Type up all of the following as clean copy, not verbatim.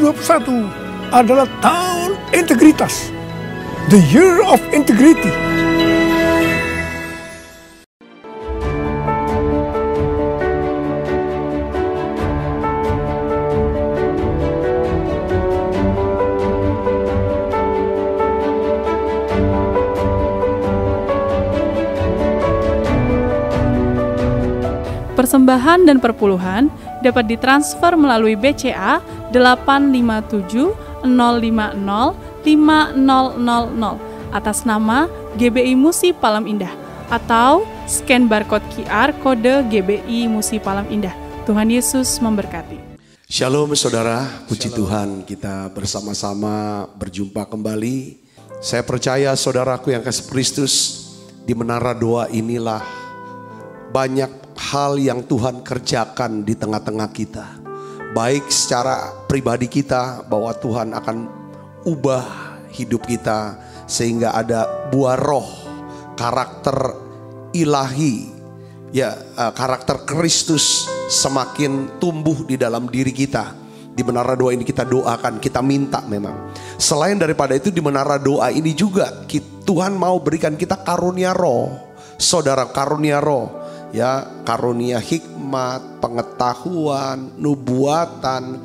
2021 adalah tahun integritas. The Year of Integrity. Persembahan dan perpuluhan dapat ditransfer melalui BCA 857 050 5000 atas nama GBI Musi Palem Indah atau scan barcode QR kode GBI Musi Palem Indah. Tuhan Yesus memberkati. Shalom saudara, puji Tuhan kita bersama-sama berjumpa kembali. Saya percaya saudaraku yang kasih Kristus, di menara doa inilah banyak hal yang Tuhan kerjakan di tengah-tengah kita. Baik secara pribadi kita, bahwa Tuhan akan ubah hidup kita sehingga ada buah roh, karakter ilahi, karakter Kristus semakin tumbuh di dalam diri kita. Di menara doa ini kita doakan, kita minta memang. Selain daripada itu, di menara doa ini juga Tuhan mau berikan kita karunia roh. Saudara, karunia roh, karunia hikmat, pengetahuan, nubuatan,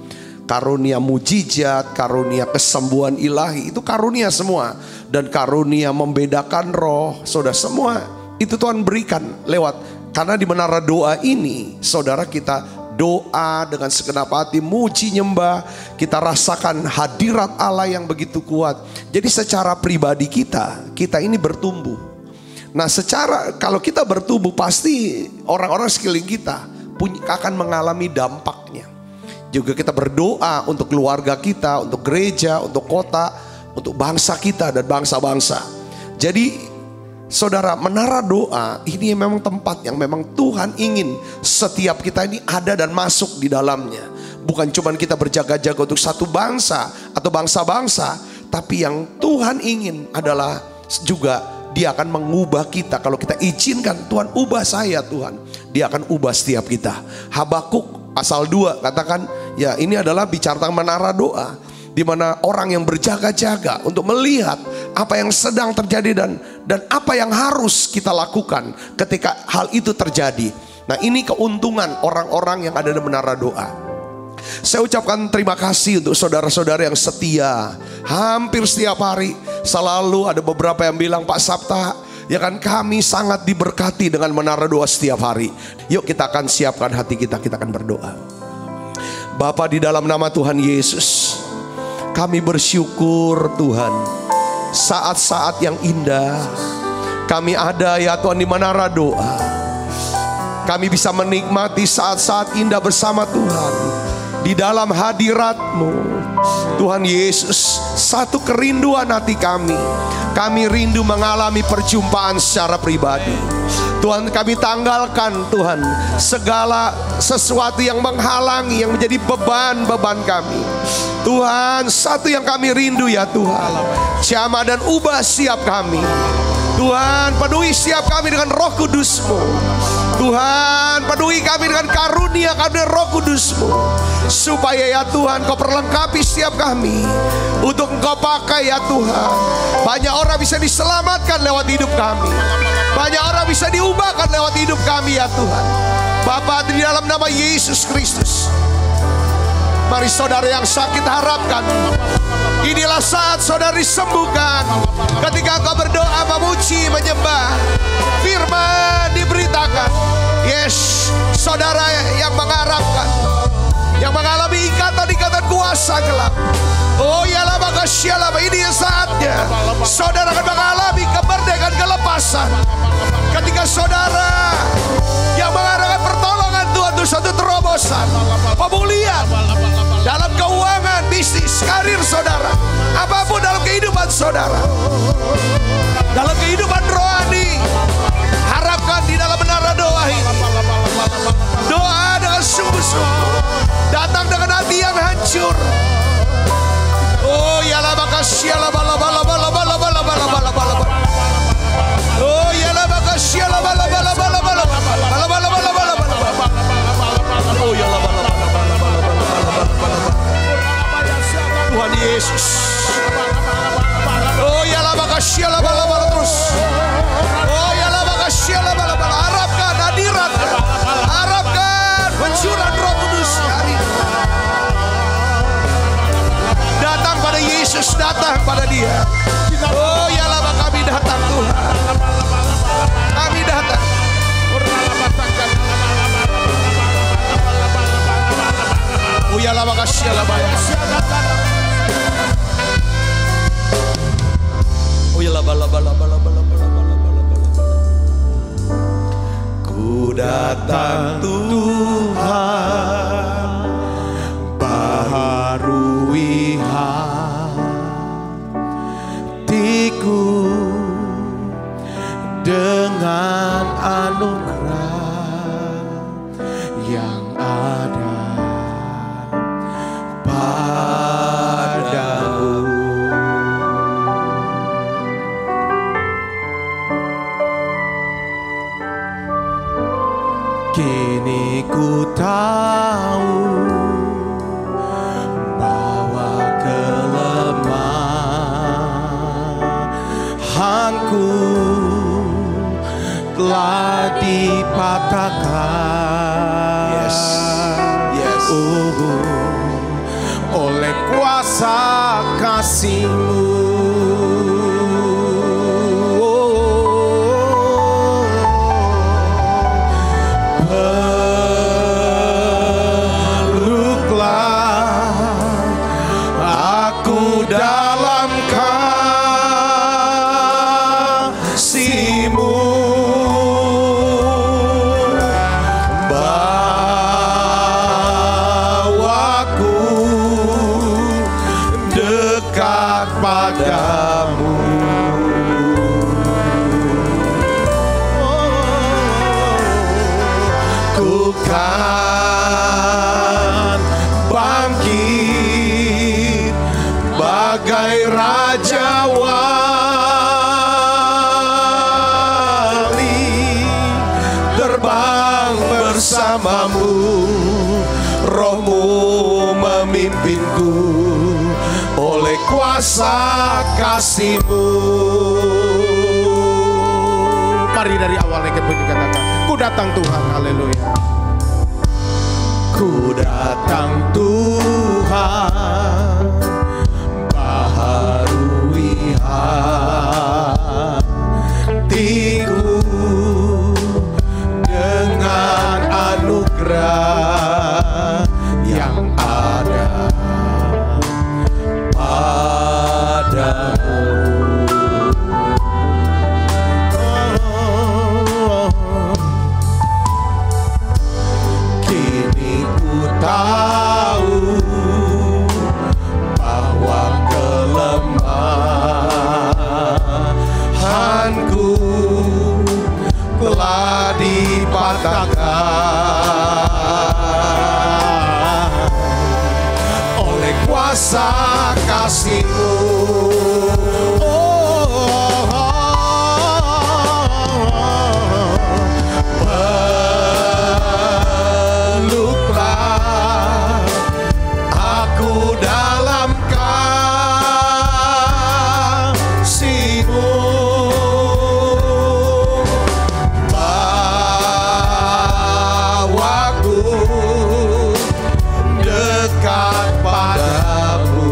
karunia mujizat, karunia kesembuhan ilahi, itu karunia semua. Dan karunia membedakan roh, saudara, semua itu Tuhan berikan lewat. Karena di menara doa ini, saudara, kita doa dengan segenap hati, muji nyembah, kita rasakan hadirat Allah yang begitu kuat. Jadi secara pribadi kita ini bertumbuh. Nah, kalau kita bertumbuh, pasti orang-orang sekeliling kita akan mengalami dampaknya. Juga kita berdoa untuk keluarga kita, untuk gereja, untuk kota, untuk bangsa kita dan bangsa-bangsa. Jadi saudara, menara doa ini memang tempat yang memang Tuhan ingin setiap kita ini ada dan masuk di dalamnya. Bukan cuma kita berjaga-jaga untuk satu bangsa atau bangsa-bangsa, tapi yang Tuhan ingin adalah juga Dia akan mengubah kita. Kalau kita izinkan, Tuhan ubah saya Tuhan, Dia akan ubah setiap kita. Habakuk pasal 2 katakan, ini adalah bicara tentang menara doa, di mana orang yang berjaga-jaga untuk melihat apa yang sedang terjadi dan apa yang harus kita lakukan ketika hal itu terjadi. Nah, ini keuntungan orang-orang yang ada di menara doa. Saya ucapkan terima kasih untuk saudara-saudara yang setia. Hampir setiap hari selalu ada beberapa yang bilang, Pak Sabta, kami sangat diberkati dengan menara doa setiap hari. Yuk kita akan siapkan hati kita akan berdoa. Bapa, di dalam nama Tuhan Yesus, kami bersyukur Tuhan, saat-saat yang indah kami ada Tuhan di menara doa. Kami bisa menikmati saat-saat indah bersama Tuhan di dalam hadirat-Mu Tuhan Yesus. Satu kerinduan hati kami rindu mengalami perjumpaan secara pribadi. Tuhan, kami tanggalkan Tuhan segala sesuatu yang menghalangi, yang menjadi beban-beban kami. Tuhan, satu yang kami rindu Tuhan, jamah dan ubah setiap kami. Tuhan, penuhi setiap kami dengan Roh Kudus-Mu. Tuhan, penuhi kami dengan karunia kami dengan Roh Kudus-Mu, supaya Tuhan Kau perlengkapi setiap kami untuk Engkau pakai Tuhan. Banyak orang bisa diselamatkan lewat hidup kami. Banyak orang bisa diubahkan lewat hidup kami Tuhan. Bapa, di dalam nama Yesus Kristus, mari saudara yang sakit harapkan, inilah saat saudara disembuhkan. Ketika kau berdoa, memuji, menyembah, firman diberitakan. Yes, saudara yang mengharapkan, yang mengalami ikatan-ikatan kuasa gelap, ini saatnya saudara akan mengalami kemerdekaan, kelepasan. Ketika saudara yang mengharapkan pertolongan Tuhan untuk satu terobosan, pemulihan dalam keuangan, bisnis, karir saudara, apapun dalam kehidupan saudara, dalam kehidupan rohani, harapkan di dalam menara doa ini. Doa dengan sungguh-sungguh, datang dengan hati yang hancur. pada Dia. Oh ya lama kami datang Tuhan. Kami datang. Oh ya lama kasih lama. Oh ya lama. Ku datang Tuhan, baharui hatiku dengan anugerah yang ada padamu. Kini ku tahu bahwa kelemahanku telah dipatahkan. Yes. Oleh kuasa kasih-Mu. Dalam kasih-Mu, bawaku dekat padamu. Ku kan bangkit bagai Raja Wali, terbang bersama-Mu, Roh-Mu memimpinku, oleh kuasa kasih-Mu. Mari dari awalnya kita katakan, ku datang Tuhan, haleluya. Ku datang Tuhan, baharui hatiku dengan anugerah yang ada padamu. Kini ku tahu bahwa kelemahanku telah dipatahkan oleh kuasa kasih-Mu. Peluklah aku dalam kasih-Mu, bawaku dekat padamu.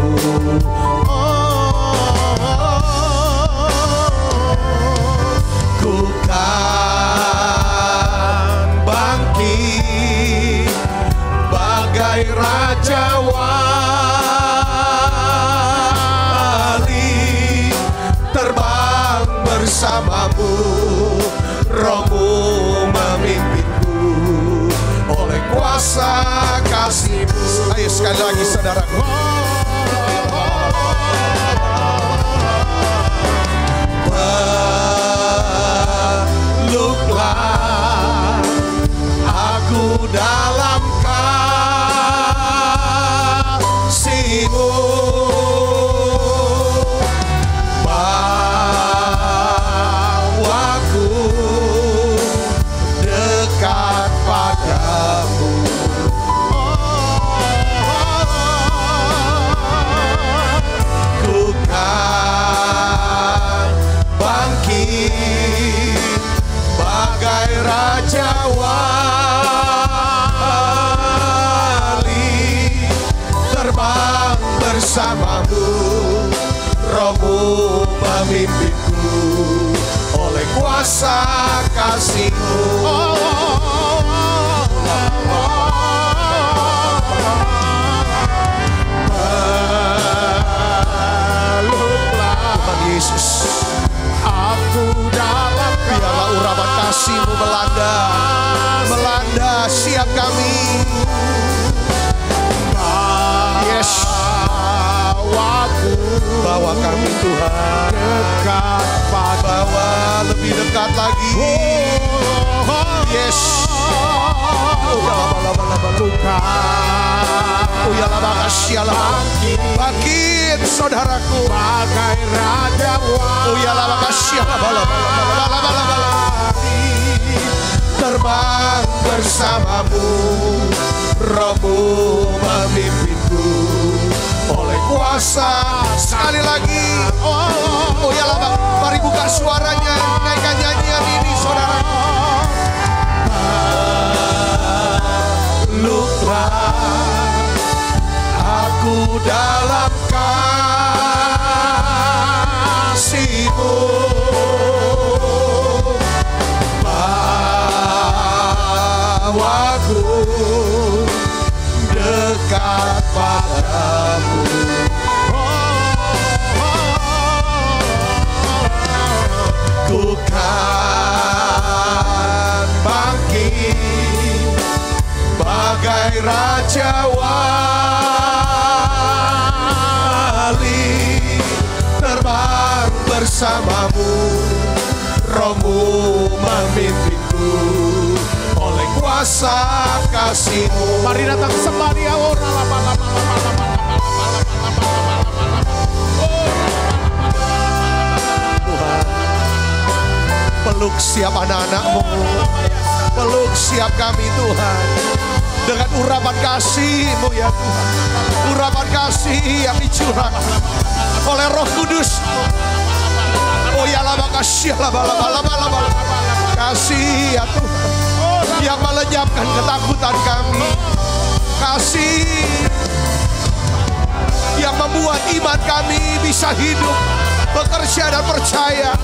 Ku kan bangkit bagai Raja Wali, terbang bersama-Mu, Roh-Mu memimpinku, oleh kuasa kasih-Mu. Ayo sekali lagi saudaraku. Peluklah aku dalam kasih-Mu, bawaku dekat padamu. Ku kan bangkit bagai Raja Wali, memimpinku oleh kuasa kasih-Mu. Tuhan Yesus, Aku dalam biarlah urapan kasih-Mu melanda siap kami. Yes, bawa kami Tuhan dekat bawa lebih dekat lagi. Yes, bangkit saudaraku bagai Raja terbang bersamamu, Roh-Mu memimpinku oleh kuasa. Sekali lagi, oh ya Bang, mari buka suaranya, naikkan nyanyian ini saudara. Peluklah aku dalam kasih-Mu, bawaku dekat padamu. Ku kan bangkit bagai Raja Wali, terbang bersamamu, Roh-Mu memimpinku oleh kuasa kasih-Mu. Mari datang sembah Dia. Tuhan, peluk siap anak-anak-Mu, peluk siap kami Tuhan, dengan urapan kasih-Mu ya Tuhan, urapan kasih yang dicurahkan oleh Roh Kudus. Oh ya lama kasih, kasih ya Tuhan yang melenyapkan ketakutan kami, kasih yang membuat iman kami bisa hidup, bekerja dan percaya.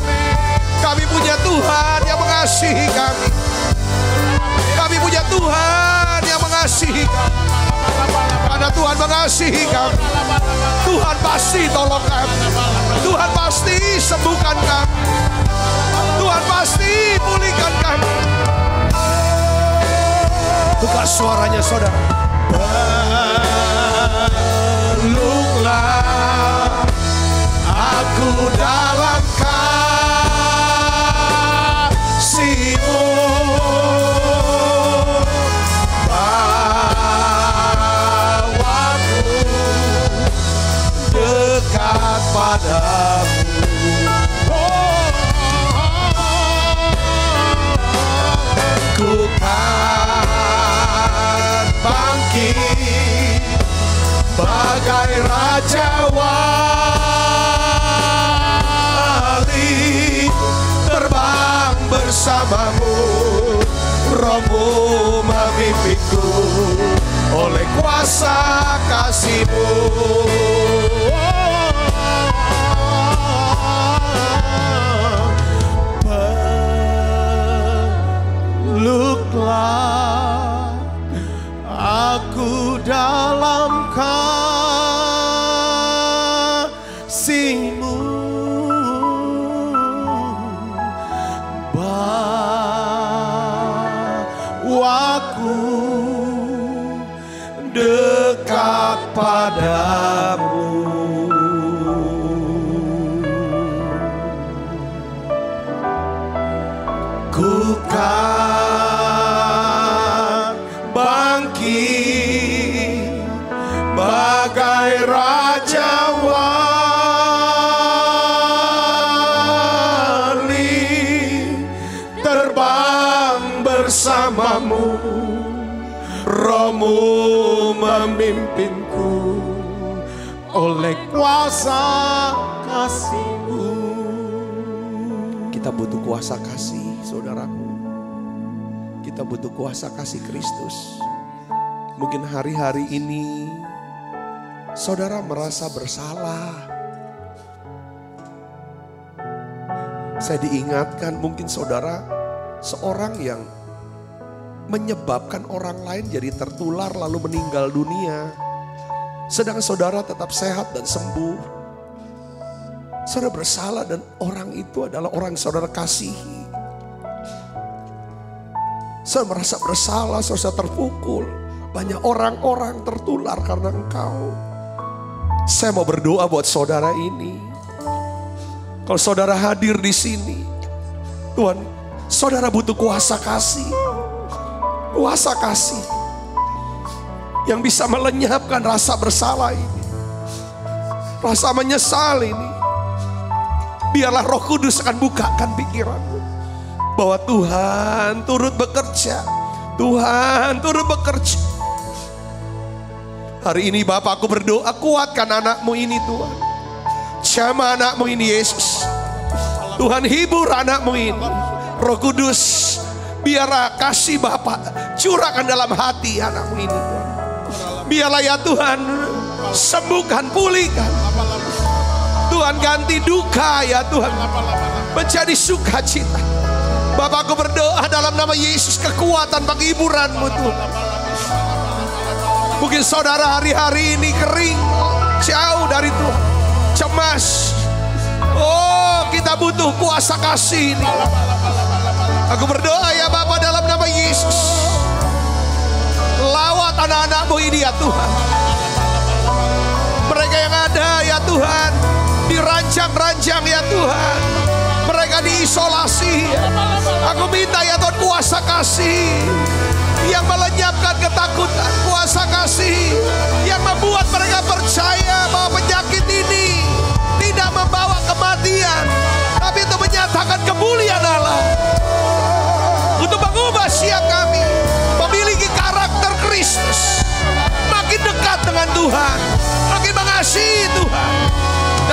Kami punya Tuhan yang mengasihi kami. Kami punya Tuhan yang mengasihi kami. Karena Tuhan mengasihi kami, Tuhan pasti tolong kami, Tuhan pasti sembuhkan kami, Tuhan pasti pulihkan kami. Buka suaranya saudara. Peluklah aku dalam kasih-Mu, bawaku dekat padamu. Ku kan bangkit bagai Raja Wali, terbang bersamamu, Roh-Mu memimpinku oleh kuasa kasih-Mu. Peluklah aku dalam kasih-Mu, bawaku dekat padamu. Ku kan bangkit bagai Raja Wali, terbang bersamamu, Roh-Mu memimpinku oleh kuasa kasih-Mu. Kita butuh kuasa kasih saudaraku. Kita butuh kuasa kasih Kristus. Mungkin hari-hari ini saudara merasa bersalah. Saya diingatkan mungkin saudara seorang yang menyebabkan orang lain jadi tertular lalu meninggal dunia. Sedang saudara tetap sehat dan sembuh. Saudara bersalah dan orang itu adalah orang yang saudara kasihi. Saudara merasa bersalah, saudara terpukul. Banyak orang-orang tertular karena engkau. Saya mau berdoa buat saudara ini. Kalau saudara hadir di sini, Tuhan, saudara butuh kuasa kasih. Kuasa kasih yang bisa melenyapkan rasa bersalah ini. Rasa menyesal ini. Biarlah Roh Kudus akan bukakan pikiranmu. Bahwa Tuhan turut bekerja. Tuhan turut bekerja. Hari ini Bapak, aku berdoa, kuatkan anakmu ini Tuhan. Jamah anakmu ini Yesus. Tuhan hibur anakmu ini. Roh Kudus, biarlah kasih Bapak curahkan dalam hati anakmu ini Tuhan. Biarlah ya Tuhan sembuhkan, pulihkan. Tuhan ganti duka ya Tuhan menjadi sukacita. Bapak, aku berdoa dalam nama Yesus kekuatan penghiburanmu Tuhan. Mungkin saudara hari-hari ini kering, jauh dari Tuhan, cemas. Oh, kita butuh kuasa kasih ini. Aku berdoa ya Bapak dalam nama Yesus. Lawat anak-anakmu ini ya Tuhan. Mereka yang ada ya Tuhan, dirancang-rancang ya Tuhan. Mereka diisolasi. Aku minta ya Tuhan kuasa kasih yang melenyapkan ketakutan, kuasa kasih yang membuat mereka percaya bahwa penyakit ini tidak membawa kematian, tapi itu menyatakan kemuliaan Allah. Untuk mengubah siap kami memiliki karakter Kristus, makin dekat dengan Tuhan, makin mengasihi Tuhan,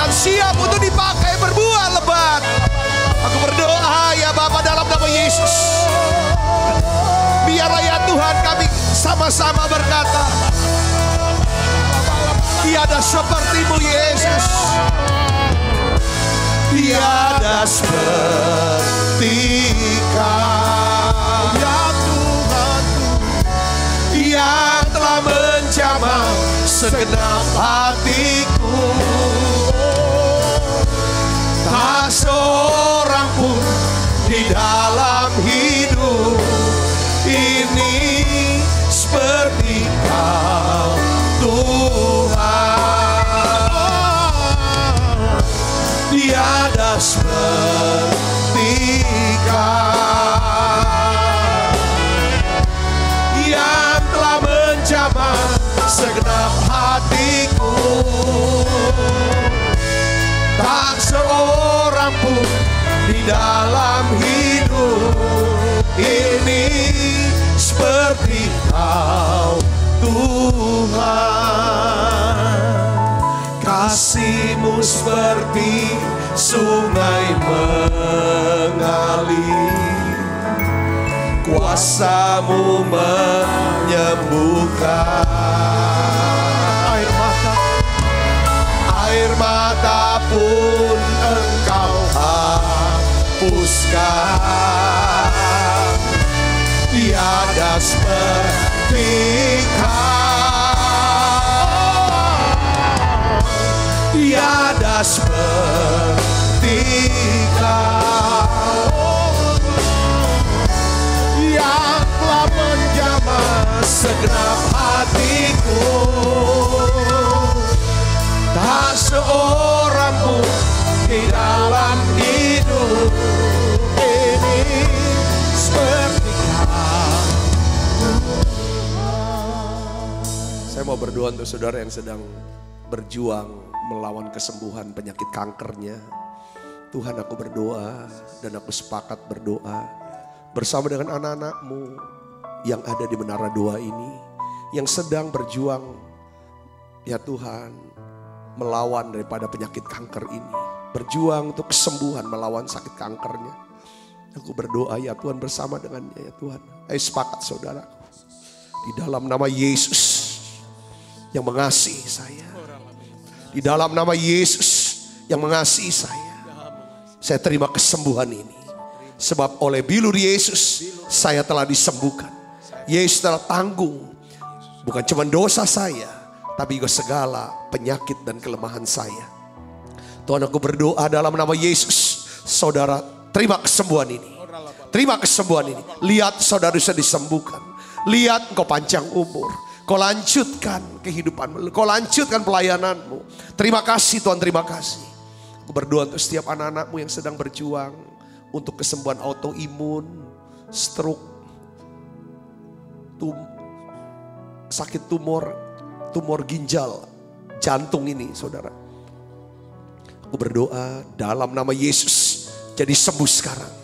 dan siap untuk dipakai berbuah lebat. Aku berdoa ya Bapa dalam nama Yesus. Biarlah ya Tuhan kami sama-sama berkata, tiada sepertimu Yesus. Tiada seperti Kau ya Tuhan, yang telah menjamah segenap hatiku. Tak seorang pun di dalam hidup ini seperti Kau Tuhan. Tiada seperti Kau yang telah menjamah segenap hatiku. Tak seorang pun di dalam hidup ini seperti Kau Tuhan. Kasih-Mu seperti sungai mengalir, kuasa-Mu menyembuhkan. Air mata pun Engkau hapuskan. Tiada seperti Kau, tiada seperti Kau, yang telah menjamah segenap hatiku. Tak seorang pun di dalam hidup ini seperti Kau. Saya mau berdoa untuk saudara yang sedang berjuang melawan kesembuhan penyakit kankernya. Tuhan, aku berdoa dan aku sepakat berdoa bersama dengan anak-anak-Mu yang ada di menara doa ini, yang sedang berjuang ya Tuhan melawan daripada penyakit kanker ini, berjuang untuk kesembuhan melawan sakit kankernya. Aku berdoa ya Tuhan bersama dengannya ya Tuhan. Ayo sepakat saudaraku, di dalam nama Yesus yang mengasihi saya, di dalam nama Yesus yang mengasihi saya Saya terima kesembuhan ini. Sebab oleh bilur Yesus saya telah disembuhkan. Yesus telah tanggung bukan cuma dosa saya, tapi juga segala penyakit dan kelemahan saya. Tuhan, aku berdoa dalam nama Yesus, saudara terima kesembuhan ini. Terima kesembuhan ini. Lihat saudara bisa disembuhkan. Lihat engkau panjang umur. Kau lanjutkan kehidupanmu. Kau lanjutkan pelayananmu. Terima kasih Tuhan, terima kasih. Aku berdoa untuk setiap anak-anakmu yang sedang berjuang untuk kesembuhan autoimun, stroke, sakit tumor ginjal, jantung ini saudara. Aku berdoa dalam nama Yesus jadi sembuh sekarang.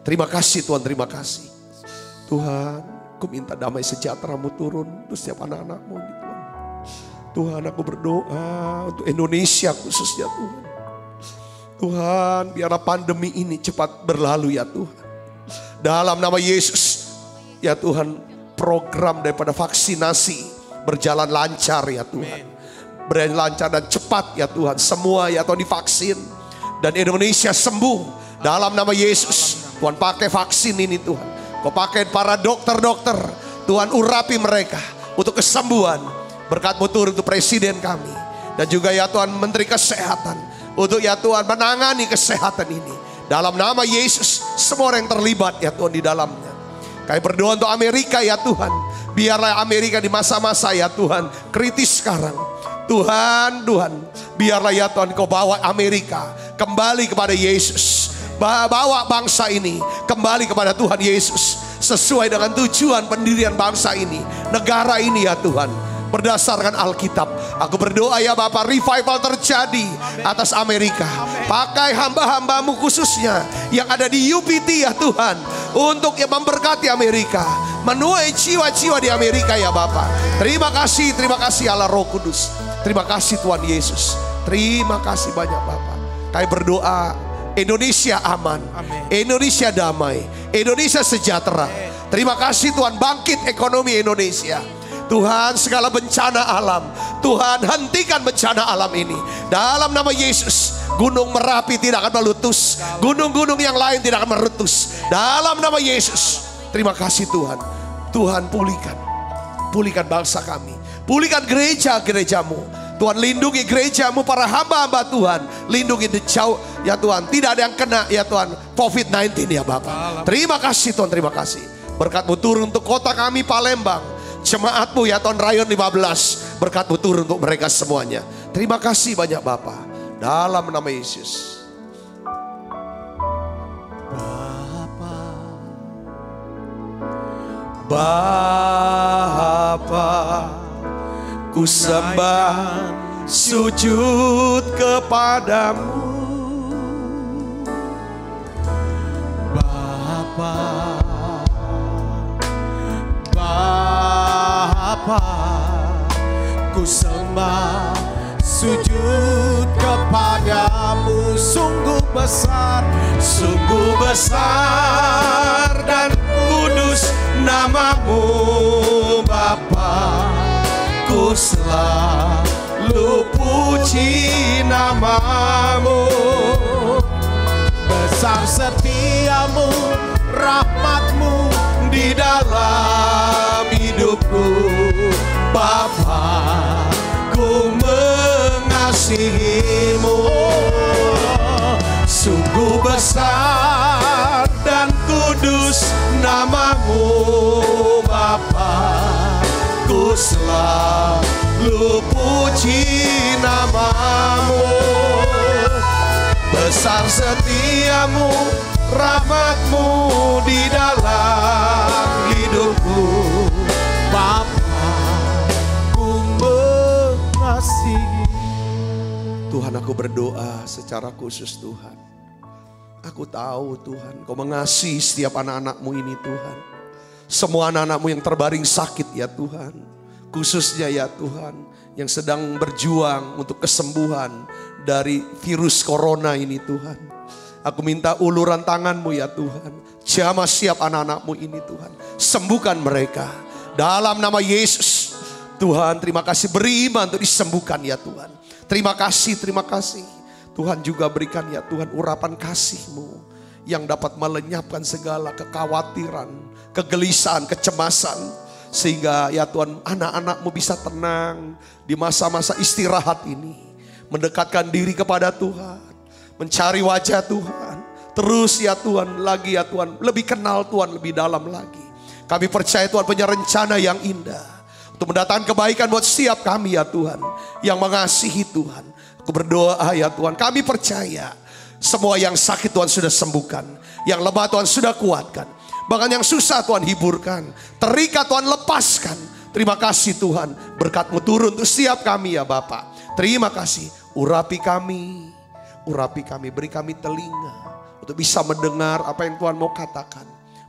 Terima kasih Tuhan, terima kasih. Tuhan, aku minta damai sejahtera-Mu turun untuk setiap anak-anak-Mu ini Tuhan. Tuhan, aku berdoa untuk Indonesia khususnya Tuhan. Tuhan, biarlah pandemi ini cepat berlalu ya Tuhan. Dalam nama Yesus, ya Tuhan, program daripada vaksinasi berjalan lancar ya Tuhan. Berjalan lancar dan cepat ya Tuhan. Semua ya Tuhan divaksin. Dan Indonesia sembuh. Dalam nama Yesus, Tuhan pakai vaksin ini Tuhan. Kau pakai para dokter-dokter. Tuhan urapi mereka untuk kesembuhan. Berkat-Mu turun untuk presiden kami. Dan juga ya Tuhan Menteri Kesehatan. Untuk ya Tuhan menangani kesehatan ini. Dalam nama Yesus, semua orang yang terlibat ya Tuhan di dalamnya. Kami berdoa untuk Amerika ya Tuhan. Biarlah Amerika di masa-masa ya Tuhan kritis sekarang. Tuhan, biarlah ya Tuhan Kau bawa Amerika kembali kepada Yesus. Bawa bangsa ini kembali kepada Tuhan Yesus. Sesuai dengan tujuan pendirian bangsa ini. Negara ini ya Tuhan. Berdasarkan Alkitab. Aku berdoa ya Bapak, revival terjadi atas Amerika. Pakai hamba-hambamu khususnya yang ada di UPT ya Tuhan. Untuk yang memberkati Amerika. Menuai jiwa-jiwa di Amerika ya Bapak. Terima kasih Allah Roh Kudus. Terima kasih Tuhan Yesus. Terima kasih banyak Bapak. Kami berdoa Indonesia aman. Amen. Indonesia damai. Indonesia sejahtera. Terima kasih Tuhan, bangkit ekonomi Indonesia. Tuhan, segala bencana alam, Tuhan hentikan bencana alam ini. Dalam nama Yesus, gunung Merapi tidak akan meletus. Gunung-gunung yang lain tidak akan meletus. Dalam nama Yesus, terima kasih Tuhan. Tuhan pulihkan bangsa kami. Pulihkan gereja-gerejamu. Tuhan lindungi gerejamu, para hamba-hamba Tuhan. Lindungi jauh ya Tuhan. Tidak ada yang kena ya Tuhan COVID-19 ya Bapak. Terima kasih Tuhan, terima kasih. Berkat-Mu turun untuk kota kami Palembang. Jemaat-Mu ya Tuhan Rayon 15. Berkat-Mu turun untuk mereka semuanya. Terima kasih banyak Bapak. Dalam nama Yesus. Bapa, ku sembah sujud kepadamu. Bapa, ku sembah sujud kepadamu. Sungguh besar dan kudus namamu Bapa. Ku selalu puji namamu. Besar setiamu, rahmatmu di dalam hidupku Bapa. Ku mengasihimu. Sungguh besar dan kudus namamu Bapa. Ku selalu puji namamu. Besar setiamu, rahmatmu di dalam hidupku Bapa. Ku mengasihi. Tuhan, aku berdoa secara khusus Tuhan. Aku tahu Tuhan Kau mengasihi setiap anak-anak-Mu ini Tuhan. Semua anak-anak-Mu yang terbaring sakit ya Tuhan. Khususnya ya Tuhan yang sedang berjuang untuk kesembuhan dari virus corona ini Tuhan. Aku minta uluran tangan-Mu ya Tuhan. Jamah siap anak-anak-Mu ini Tuhan. Sembuhkan mereka. Dalam nama Yesus. Tuhan terima kasih, beri iman untuk disembuhkan ya Tuhan. Terima kasih, terima kasih. Tuhan juga berikan ya Tuhan urapan kasih-Mu yang dapat melenyapkan segala kekhawatiran, kegelisahan, kecemasan. Sehingga ya Tuhan anak-anak-Mu bisa tenang di masa-masa istirahat ini. Mendekatkan diri kepada Tuhan, mencari wajah Tuhan. Terus ya Tuhan, lagi ya Tuhan, lebih kenal Tuhan lebih dalam lagi. Kami percaya Tuhan punya rencana yang indah untuk mendatangkan kebaikan buat setiap kami ya Tuhan, yang mengasihi Tuhan. Aku berdoa ya Tuhan, kami percaya semua yang sakit Tuhan sudah sembuhkan, yang lemah Tuhan sudah kuatkan, bahkan yang susah Tuhan hiburkan, terikat Tuhan lepaskan. Terima kasih Tuhan, berkat-Mu turun untuk setiap kami ya Bapa. Terima kasih, urapi kami, beri kami telinga untuk bisa mendengar apa yang Tuhan mau katakan.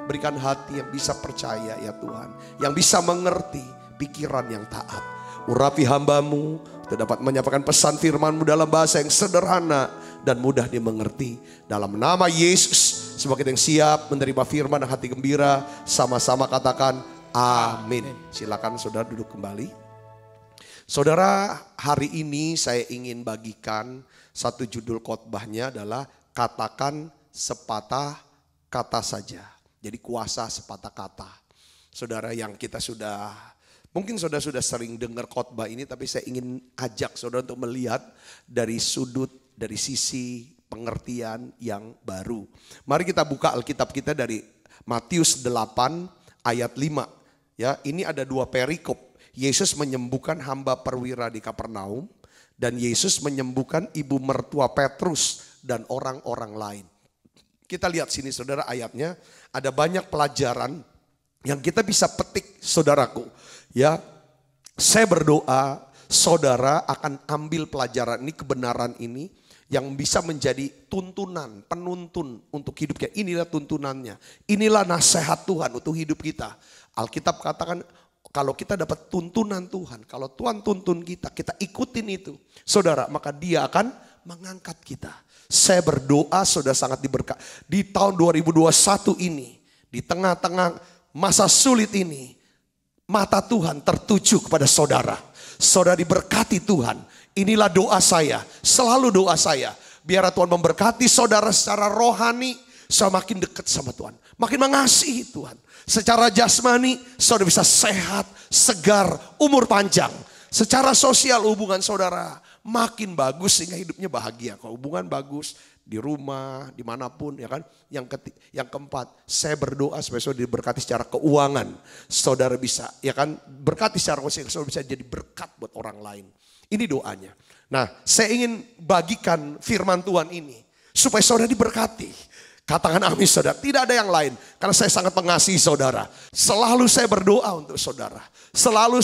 Berikan hati yang bisa percaya ya Tuhan, yang bisa mengerti, pikiran yang taat. Urapi hamba-Mu untuk dapat menyampaikan pesan firman-Mu dalam bahasa yang sederhana dan mudah dimengerti. Dalam nama Yesus, semoga kita yang siap menerima firman dan hati gembira, sama-sama katakan amin. Silakan saudara duduk kembali. Saudara, hari ini saya ingin bagikan satu judul khotbahnya adalah katakan sepatah kata saja. Jadi kuasa sepatah kata. Saudara, yang kita mungkin saudara sudah sering dengar khotbah ini, tapi saya ingin ajak saudara untuk melihat dari sisi pengertian yang baru. Mari kita buka Alkitab kita dari Matius 8 ayat 5. Ya, ini ada dua perikop. Yesus menyembuhkan hamba perwira di Kapernaum, dan Yesus menyembuhkan ibu mertua Petrus dan orang-orang lain. Kita lihat sini saudara ayatnya, ada banyak pelajaran yang kita bisa petik saudaraku. Ya, saya berdoa saudara akan ambil pelajaran ini, kebenaran ini yang bisa menjadi tuntunan, penuntun untuk hidup kita. Inilah tuntunannya, inilah nasihat Tuhan untuk hidup kita. Alkitab katakan kalau kita dapat tuntunan Tuhan, kalau Tuhan tuntun kita, kita ikutin itu, saudara, maka Dia akan mengangkat kita. Saya berdoa saudara sangat diberkati di tahun 2021 ini, di tengah-tengah masa sulit ini, mata Tuhan tertuju kepada saudara. Saudara diberkati Tuhan. Inilah doa saya, selalu doa saya. Biar Tuhan memberkati saudara secara rohani, saudara makin dekat sama Tuhan, makin mengasihi Tuhan. Secara jasmani saudara bisa sehat, segar, umur panjang. Secara sosial hubungan saudara makin bagus sehingga hidupnya bahagia. Kalau hubungan bagus di rumah, dimanapun ya kan. Yang keempat, saya berdoa supaya saudara diberkati secara keuangan. Saudara bisa ya kan berkati secara keuangan, saudara bisa jadi berkat buat orang lain. Ini doanya. Nah, saya ingin bagikan firman Tuhan ini supaya saudara diberkati. Katakan amin saudara, tidak ada yang lain. Karena saya sangat mengasihi saudara. Selalu saya berdoa untuk saudara. Selalu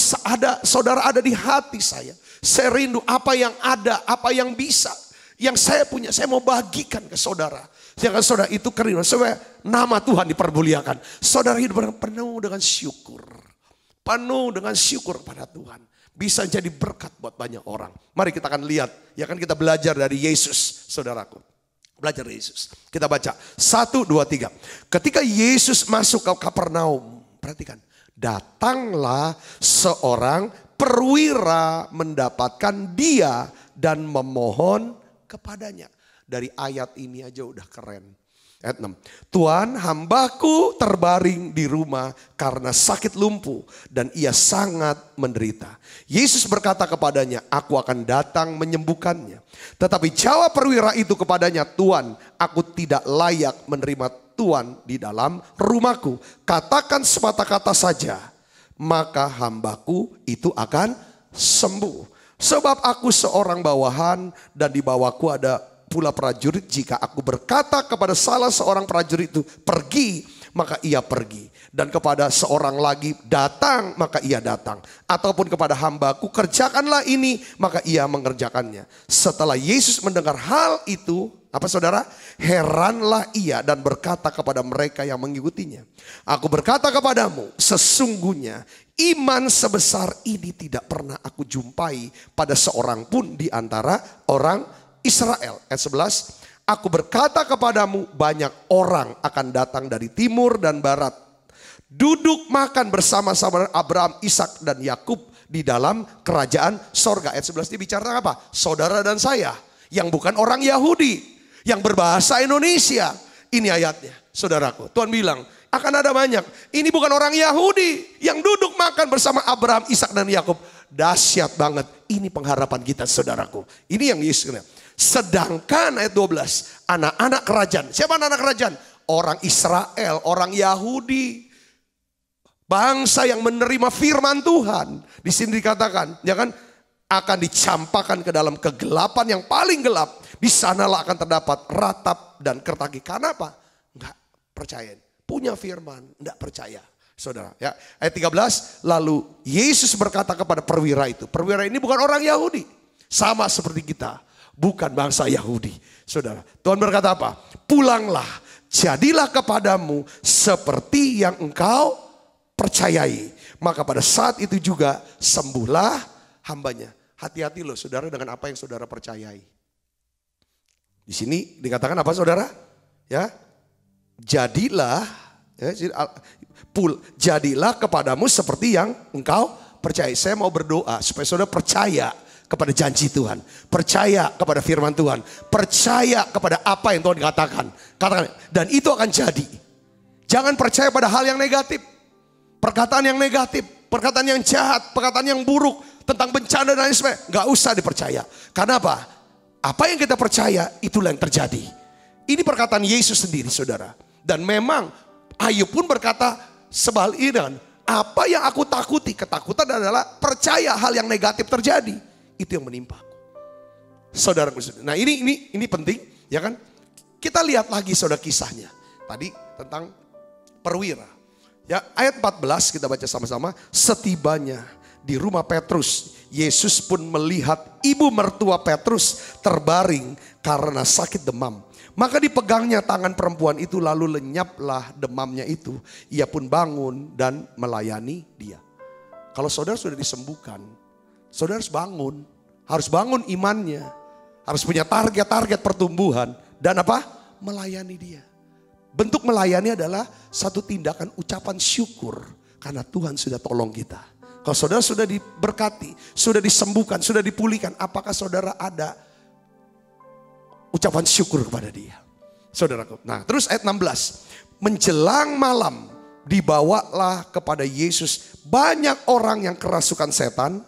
saudara ada di hati saya. Saya rindu apa yang ada, apa yang bisa. Yang saya punya, saya mau bagikan ke saudara. Jangan saudara itu kerinduan, supaya nama Tuhan dipermuliakan. Saudara hidup penuh dengan syukur. Penuh dengan syukur pada Tuhan. Bisa jadi berkat buat banyak orang. Mari kita akan lihat, ya kan kita belajar dari Yesus saudaraku. Belajar Yesus. Kita baca 1, 2, 3. Ketika Yesus masuk ke Kapernaum, perhatikan, datanglah seorang perwira mendapatkan Dia dan memohon kepadanya. Dari ayat ini aja udah keren. Ayat 6. Tuhan, hambaku terbaring di rumah karena sakit lumpuh dan ia sangat menderita. Yesus berkata kepadanya, aku akan datang menyembuhkannya. Tetapi jawab perwira itu kepadanya, Tuhan, aku tidak layak menerima Tuhan di dalam rumahku. Katakan sepatah kata saja, maka hambaku itu akan sembuh. Sebab aku seorang bawahan dan di bawahku ada pula prajurit. Jika aku berkata kepada salah seorang prajurit itu pergi, maka ia pergi. Dan kepada seorang lagi datang, maka ia datang. Ataupun kepada hambaku kerjakanlah ini, maka ia mengerjakannya. Setelah Yesus mendengar hal itu, apa saudara? Heranlah ia dan berkata kepada mereka yang mengikutinya, aku berkata kepadamu, sesungguhnya iman sebesar ini tidak pernah aku jumpai pada seorang pun di antara orang Israel. Ayat 11, aku berkata kepadamu, banyak orang akan datang dari timur dan barat, duduk makan bersama-sama Abraham, Ishak dan Yakub di dalam kerajaan sorga. Ayat 11 ini bicara apa? Saudara dan saya yang bukan orang Yahudi, yang berbahasa Indonesia. Ini ayatnya, saudaraku. Tuhan bilang, akan ada banyak. Ini bukan orang Yahudi yang duduk makan bersama Abraham, Ishak dan Yakub. Dahsyat banget. Ini pengharapan kita, saudaraku. Ini yang Yesus bilang. Sedangkan ayat 12, anak-anak kerajaan. Siapa anak-anak kerajaan? Orang Israel, orang Yahudi. Bangsa yang menerima firman Tuhan. Di sini dikatakan, ya kan, akan dicampakkan ke dalam kegelapan yang paling gelap. Di sanalah akan terdapat ratap dan kertaki. Karena apa? Enggak percaya. Punya firman, enggak percaya. Saudara, ya. Ayat 13, lalu Yesus berkata kepada perwira itu. Perwira ini bukan orang Yahudi. Sama seperti kita. Bukan bangsa Yahudi. Saudara, Tuhan berkata apa? Pulanglah, jadilah kepadamu seperti yang engkau percayai. Maka pada saat itu juga sembuhlah hambanya. Hati-hati loh saudara dengan apa yang saudara percayai. Di sini dikatakan apa saudara? Ya, jadilah, ya, jadilah kepadamu seperti yang engkau percayai. Saya mau berdoa supaya saudara percaya kepada janji Tuhan. Percaya kepada firman Tuhan. Percaya kepada apa yang Tuhan katakan. Katakan, dan itu akan jadi. Jangan percaya pada hal yang negatif. Perkataan yang negatif, perkataan yang jahat, perkataan yang buruk, tentang bencana dan lain sebagainya. Gak usah dipercaya. Karena apa? Apa yang kita percaya, itulah yang terjadi. Ini perkataan Yesus sendiri saudara. Dan memang Ayub pun berkata sebaliknya. Apa yang aku takuti, ketakutan adalah percaya hal yang negatif terjadi. Itu yang menimpa aku. Saudara, nah ini penting ya kan. Kita lihat lagi saudara kisahnya. Tadi tentang perwira. Ya, ayat 14 kita baca sama-sama. Setibanya di rumah Petrus, Yesus pun melihat ibu mertua Petrus terbaring karena sakit demam. Maka dipegangnya tangan perempuan itu, lalu lenyaplah demamnya itu. Ia pun bangun dan melayani dia. Kalau saudara sudah disembuhkan, saudara harus bangun imannya. Harus punya target pertumbuhan dan apa? Melayani dia. Bentuk melayani adalah satu tindakan ucapan syukur karena Tuhan sudah tolong kita. Kalau saudara sudah diberkati, sudah disembuhkan, sudah dipulihkan, apakah saudara ada ucapan syukur kepada dia? Saudaraku. Nah, terus ayat 16. Menjelang malam dibawalah kepada Yesus banyak orang yang kerasukan setan.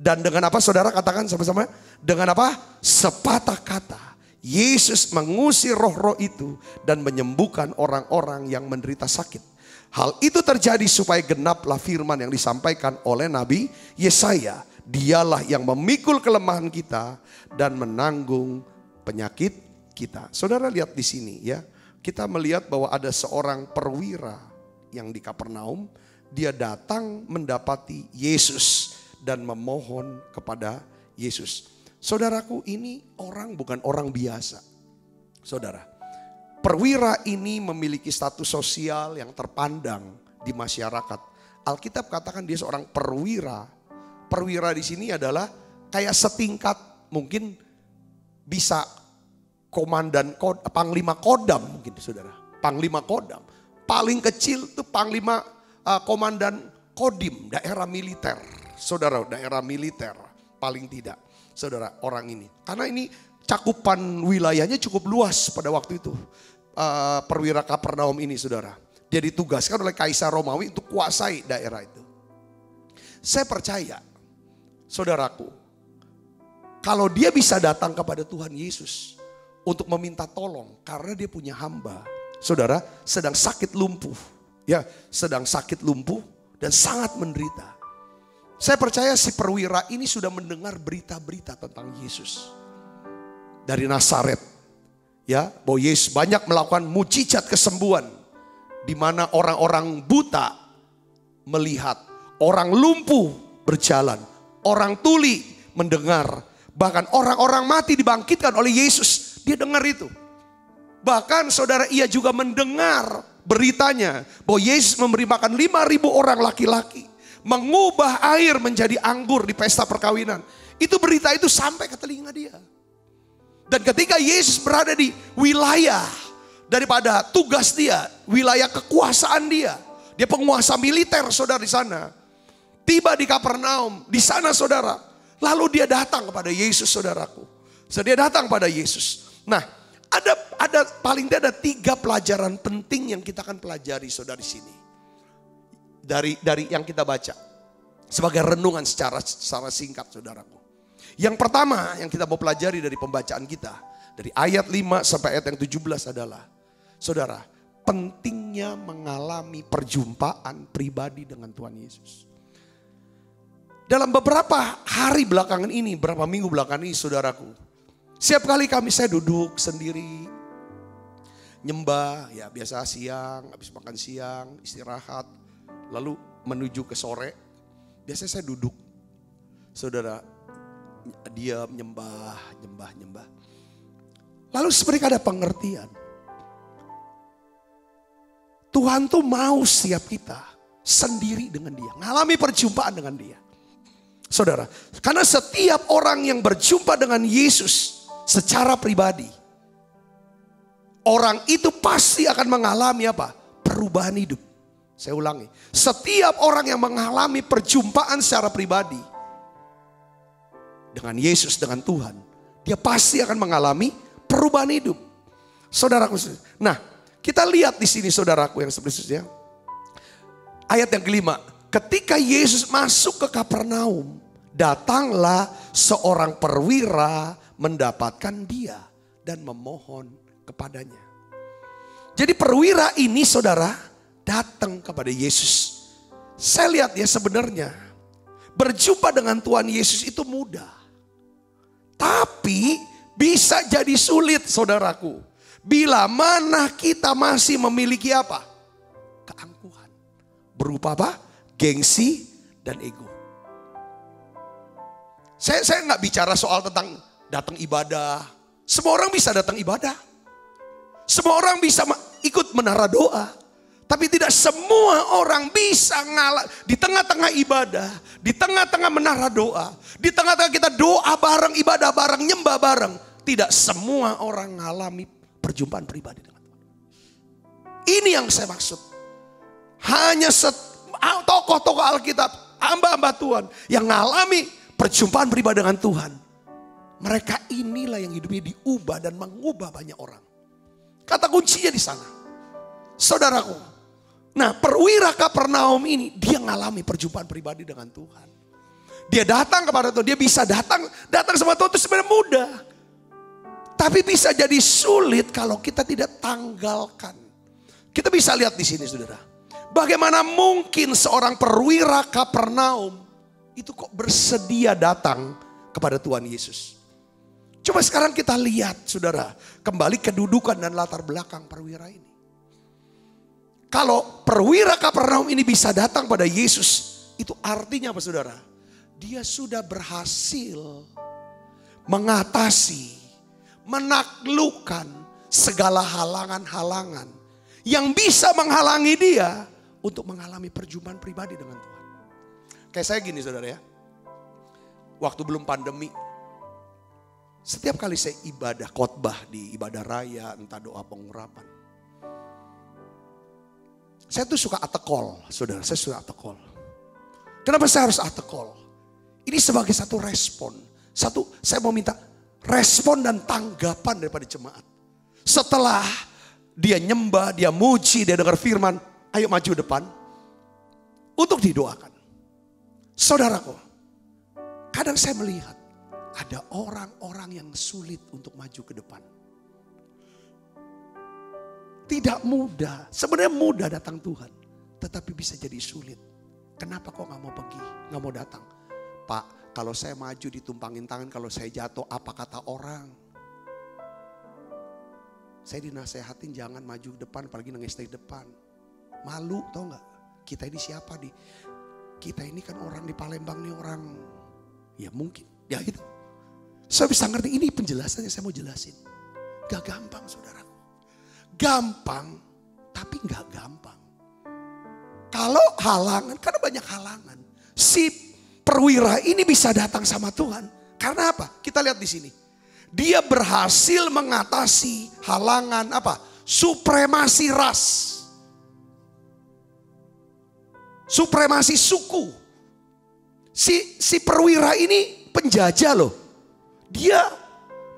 Dan dengan apa saudara katakan sama-sama? Dengan apa? Sepatah kata. Yesus mengusir roh-roh itu dan menyembuhkan orang-orang yang menderita sakit. Hal itu terjadi supaya genaplah firman yang disampaikan oleh Nabi Yesaya. Dialah yang memikul kelemahan kita dan menanggung penyakit kita. Saudara lihat di sini ya. Kita melihat bahwa ada seorang perwira yang di Kapernaum. Dia datang mendapati Yesus dan memohon kepada Yesus. Saudaraku, ini orang bukan orang biasa. Saudara, perwira ini memiliki status sosial yang terpandang di masyarakat. Alkitab katakan dia seorang perwira. Perwira di sini adalah kayak setingkat, mungkin bisa komandan, panglima kodam mungkin saudara. Panglima kodam. Paling kecil itu panglima komandan kodim, daerah militer. Saudara, daerah militer paling tidak. Saudara, orang ini. Karena ini cakupan wilayahnya cukup luas pada waktu itu. Perwira Kapernaum ini saudara. Dia ditugaskan oleh Kaisar Romawi untuk kuasai daerah itu. Saya percaya, saudaraku, kalau dia bisa datang kepada Tuhan Yesus untuk meminta tolong karena dia punya hamba. Saudara, sedang sakit lumpuh. Ya, sedang sakit lumpuh dan sangat menderita. Saya percaya si perwira ini sudah mendengar berita-berita tentang Yesus. Dari Nazaret. Ya, bahwa Yesus banyak melakukan mukjizat kesembuhan. Di mana orang-orang buta melihat. Orang lumpuh berjalan. Orang tuli mendengar. Bahkan orang-orang mati dibangkitkan oleh Yesus. Dia dengar itu. Bahkan saudara, ia juga mendengar beritanya. Bahwa Yesus memberi makan 5.000 orang laki-laki. Mengubah air menjadi anggur di pesta perkawinan. Itu berita itu sampai ke telinga dia. Dan ketika Yesus berada di wilayah daripada tugas dia, wilayah kekuasaan dia. Dia penguasa militer saudara di sana. Tiba di Kapernaum, di sana saudara. Lalu dia datang kepada Yesus saudaraku. So dia datang pada Yesus. Nah, ada paling tidak ada 3 pelajaran penting yang kita akan pelajari saudara di sini. Dari yang kita baca. Sebagai renungan secara singkat saudaraku. Yang pertama yang kita mau pelajari dari pembacaan kita. Dari ayat 5 sampai ayat yang 17 adalah. Saudara, pentingnya mengalami perjumpaan pribadi dengan Tuhan Yesus. Dalam beberapa hari belakangan ini, beberapa minggu belakangan ini saudaraku. Setiap kali saya duduk sendiri. Nyembah, ya biasa siang, habis makan siang, istirahat. Lalu menuju ke sore. Biasanya saya duduk. Saudara, diam, nyembah. Lalu seperti ada pengertian. Tuhan tuh mau setiap kita sendiri dengan dia. Ngalami perjumpaan dengan dia. Saudara, karena setiap orang yang berjumpa dengan Yesus secara pribadi. Orang itu pasti akan mengalami apa? Perubahan hidup. Saya ulangi. Setiap orang yang mengalami perjumpaan secara pribadi. Dengan Yesus, dengan Tuhan. Dia pasti akan mengalami perubahan hidup. Saudaraku. Nah, kita lihat di sini saudaraku yang sebenarnya. Ayat yang kelima. Ketika Yesus masuk ke Kapernaum, datanglah seorang perwira mendapatkan dia dan memohon kepadanya. Jadi perwira ini saudara datang kepada Yesus. Saya lihat ya sebenarnya berjumpa dengan Tuhan Yesus itu mudah. Tapi bisa jadi sulit saudaraku. Bila mana kita masih memiliki apa? Keangkuhan. Berupa apa? Gengsi dan ego. Saya nggak bicara soal tentang datang ibadah. Semua orang bisa datang ibadah. Semua orang bisa ikut menara doa. Tapi tidak semua orang bisa ngalah di tengah-tengah ibadah, di tengah-tengah menara doa, di tengah-tengah kita doa bareng, ibadah bareng, nyembah bareng. Tidak semua orang mengalami perjumpaan pribadi dengan Tuhan. Ini yang saya maksud. Hanya tokoh-tokoh Alkitab, hamba-hamba Tuhan yang mengalami perjumpaan pribadi dengan Tuhan. Mereka inilah yang hidupnya diubah dan mengubah banyak orang. Kata kuncinya di sana. Saudaraku. Nah, perwira Kapernaum ini dia mengalami perjumpaan pribadi dengan Tuhan. Dia datang kepada Tuhan, dia bisa datang sama Tuhan itu sebenarnya mudah. Tapi bisa jadi sulit kalau kita tidak tanggalkan. Kita bisa lihat di sini saudara. Bagaimana mungkin seorang perwira Kapernaum itu kok bersedia datang kepada Tuhan Yesus. Coba sekarang kita lihat saudara. Kembali kedudukan dan latar belakang perwira ini. Kalau perwira Kapernaum ini bisa datang pada Yesus. Itu artinya apa saudara? Dia sudah berhasil mengatasi, menaklukkan segala halangan-halangan. Yang bisa menghalangi dia untuk mengalami perjumpaan pribadi dengan Tuhan. Kayak saya gini saudara ya. Waktu belum pandemi. Setiap kali saya ibadah khotbah di ibadah raya, entah doa pengurapan. Saya tuh suka atekol, saudara. Saya suka atekol. Kenapa saya harus atekol? Ini sebagai satu respon. Saya mau minta respon dan tanggapan daripada jemaat. Setelah dia nyembah, dia muji, dia dengar firman. Ayo maju depan. Untuk didoakan. Saudaraku, kadang saya melihat ada orang-orang yang sulit untuk maju ke depan. Tidak mudah, sebenarnya mudah datang Tuhan. Tetapi bisa jadi sulit. Kenapa kok gak mau pergi, gak mau datang? Pak, kalau saya maju ditumpangin tangan, kalau saya jatuh apa kata orang? Saya dinasehatin jangan maju ke depan, apalagi nangis di depan. Malu tau gak? Kita ini siapa nih? Kita ini kan orang di Palembang nih orang. Ya mungkin, ya itu. Saya bisa ngerti, ini penjelasannya saya mau jelasin. Gak gampang saudara. Gampang, tapi gak gampang. Kalau halangan, karena banyak halangan. Si perwira ini bisa datang sama Tuhan. Karena apa? Kita lihat di sini. Dia berhasil mengatasi halangan apa? Supremasi ras. Supremasi suku. Si perwira ini penjajah loh. Dia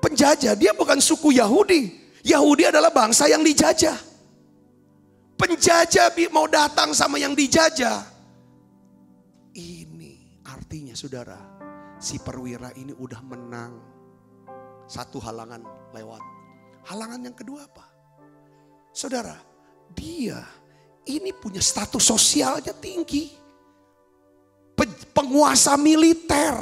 penjajah, dia bukan suku Yahudi. Yahudi adalah bangsa yang dijajah. Penjajah mau datang sama yang dijajah. Ini artinya saudara, si perwira ini udah menang. Satu halangan lewat. Halangan yang kedua apa? Saudara, dia ini punya status sosialnya tinggi. Penguasa militer.